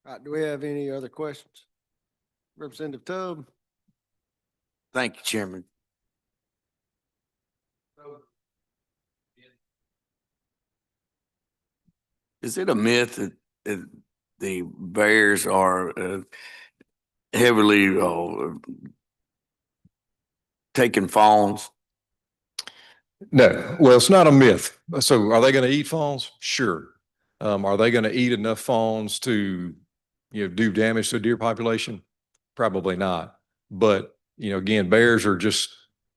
[SPEAKER 1] All right, do we have any other questions? Representative Tubb?
[SPEAKER 13] Thank you, Chairman. Is it a myth that the bears are heavily taking fawns?
[SPEAKER 12] No, well, it's not a myth. So are they going to eat fawns? Sure. Are they going to eat enough fawns to, do damage to a deer population? Probably not. But, again, bears are just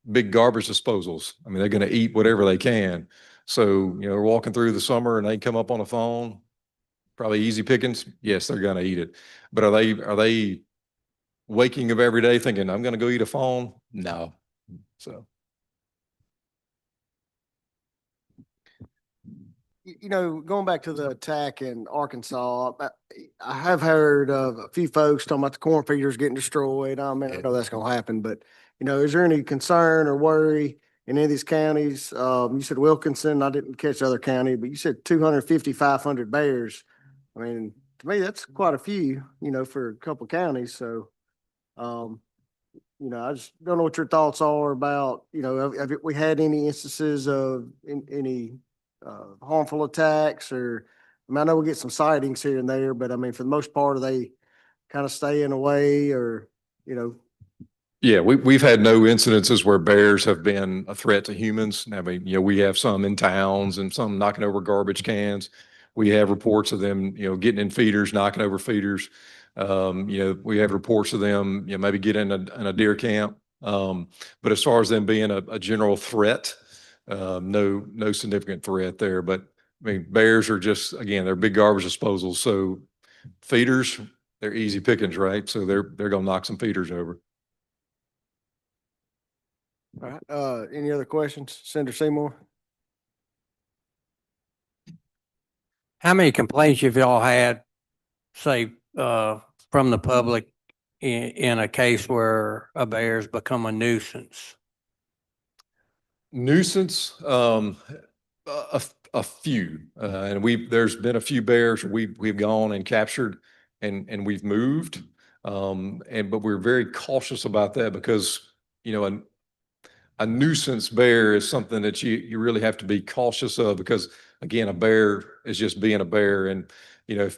[SPEAKER 12] big garbage disposals. I mean, they're going to eat whatever they can. So, they're walking through the summer and they come up on a fawn, probably easy pickings. Yes, they're going to eat it. But are they waking up every day thinking, I'm going to go eat a fawn? No. So.
[SPEAKER 1] Going back to the attack in Arkansas, I have heard of a few folks talking about the corn feeders getting destroyed. I mean, I know that's gonna happen, but is there any concern or worry in any of these counties? You said Wilkinson, I didn't catch the other county, but you said 250, 500 bears. I mean, to me, that's quite a few, for a couple of counties. So, I just don't know what your thoughts are about, have we had any instances of any harmful attacks, or I know we get some sightings here and there, but I mean, for the most part, are they kind of staying away, or,
[SPEAKER 12] Yeah, we've had no incidences where bears have been a threat to humans. I mean, we have some in towns and some knocking over garbage cans. We have reports of them, getting in feeders, knocking over feeders. We have reports of them, maybe getting in a deer camp. But as far as them being a general threat, no significant threat there. But I mean, bears are just, again, they're big garbage disposals. So feeders, they're easy pickings, right? So they're gonna knock some feeders over.
[SPEAKER 1] all right, any other questions? Senator Seymour?
[SPEAKER 7] How many complaints have y'all had, say, from the public in a case where a bear's become a nuisance?
[SPEAKER 12] Nuisance, a few, and there's been a few bears we've gone and captured and we've moved. But we're very cautious about that because, you know, a nuisance bear is something that you really have to be cautious of because, again, a bear is just being a bear. And, you know,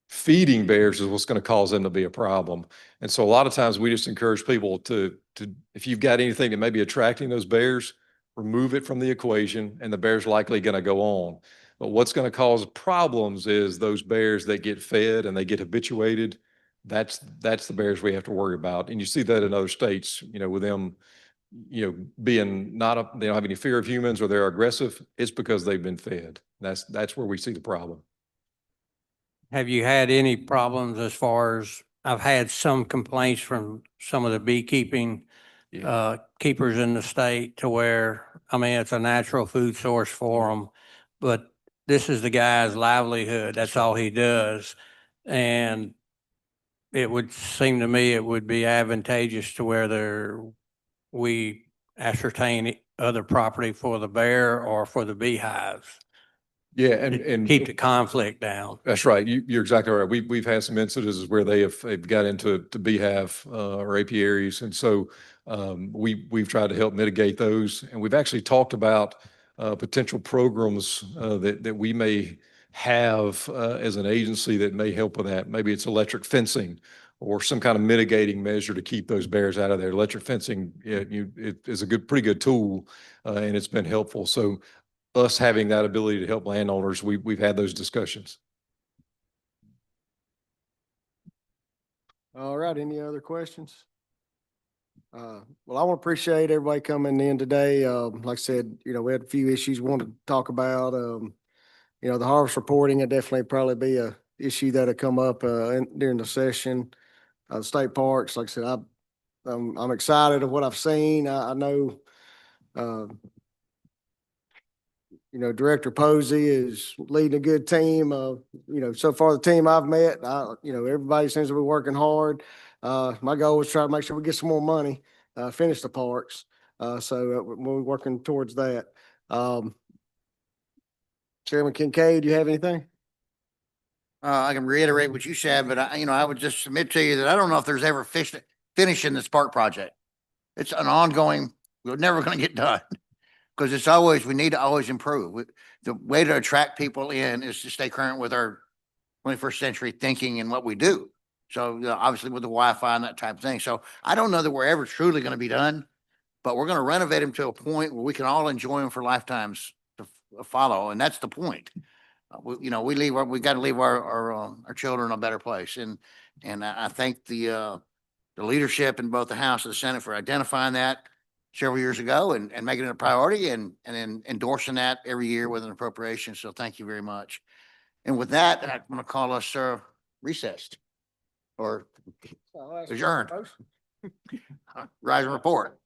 [SPEAKER 12] feeding bears is what's going to cause them to be a problem. And so a lot of times we just encourage people to, if you've got anything that may be attracting those bears, remove it from the equation and the bear's likely going to go on. But what's going to cause problems is those bears that get fed and they get habituated. That's the bears we have to worry about. And you see that in other states, you know, with them, you know, being they don't have any fear of humans or they're aggressive. It's because they've been fed. That's where we see the problem.
[SPEAKER 7] Have you had any problems as far as, I've had some complaints from some of the beekeeping keepers in the state to where, I mean, it's a natural food source for them, but this is the guy's livelihood. That's all he does. And it would seem to me it would be advantageous to whether we ascertain other property for the bear or for the beehives.
[SPEAKER 12] Yeah,
[SPEAKER 7] to
[SPEAKER 12] and
[SPEAKER 7] keep the conflict down.
[SPEAKER 12] That's right. You're exactly right. We've had some incidences where they've got into beehive or apiaries, and so we've tried to help mitigate those. And we've actually talked about potential programs that we may have as an agency that may help with that. Maybe it's electric fencing or some kind of mitigating measure to keep those bears out of there. Electric fencing, it is a pretty good tool, and it's been helpful. So us having that ability to help landowners, we've had those discussions.
[SPEAKER 1] All right, any other questions? Well, I want to appreciate everybody coming in today. Like I said, you know, we had a few issues we wanted to talk about. You know, the harvest reporting would definitely probably be a issue that'll come up during the session. State parks, like I said, I'm excited of what I've seen. I know you know, Director Posey is leading a good team. You know, so far the team I've met, you know, everybody seems to be working hard. My goal was try to make sure we get some more money, finish the parks. So we're working towards that. Chairman Kincaid, do you have anything?
[SPEAKER 2] I can reiterate what you said, but I would just submit to you that I don't know if there's ever finishing this park project. It's an ongoing, we're never going to get done because we need to always improve. The way to attract people in is to stay current with our 21st century thinking and what we do. So obviously with the Wi-Fi and that type of thing. So I don't know that we're ever truly going to be done, but we're going to renovate them to a point where we can all enjoy them for lifetimes to follow. And that's the point. We got to leave our children in a better place. And I thank the leadership in both the House and the Senate for identifying that several years ago and making it a priority and then endorsing that every year with an appropriation. So thank you very much. And with that, I'm going to call us recessed or adjourned. Rise and report.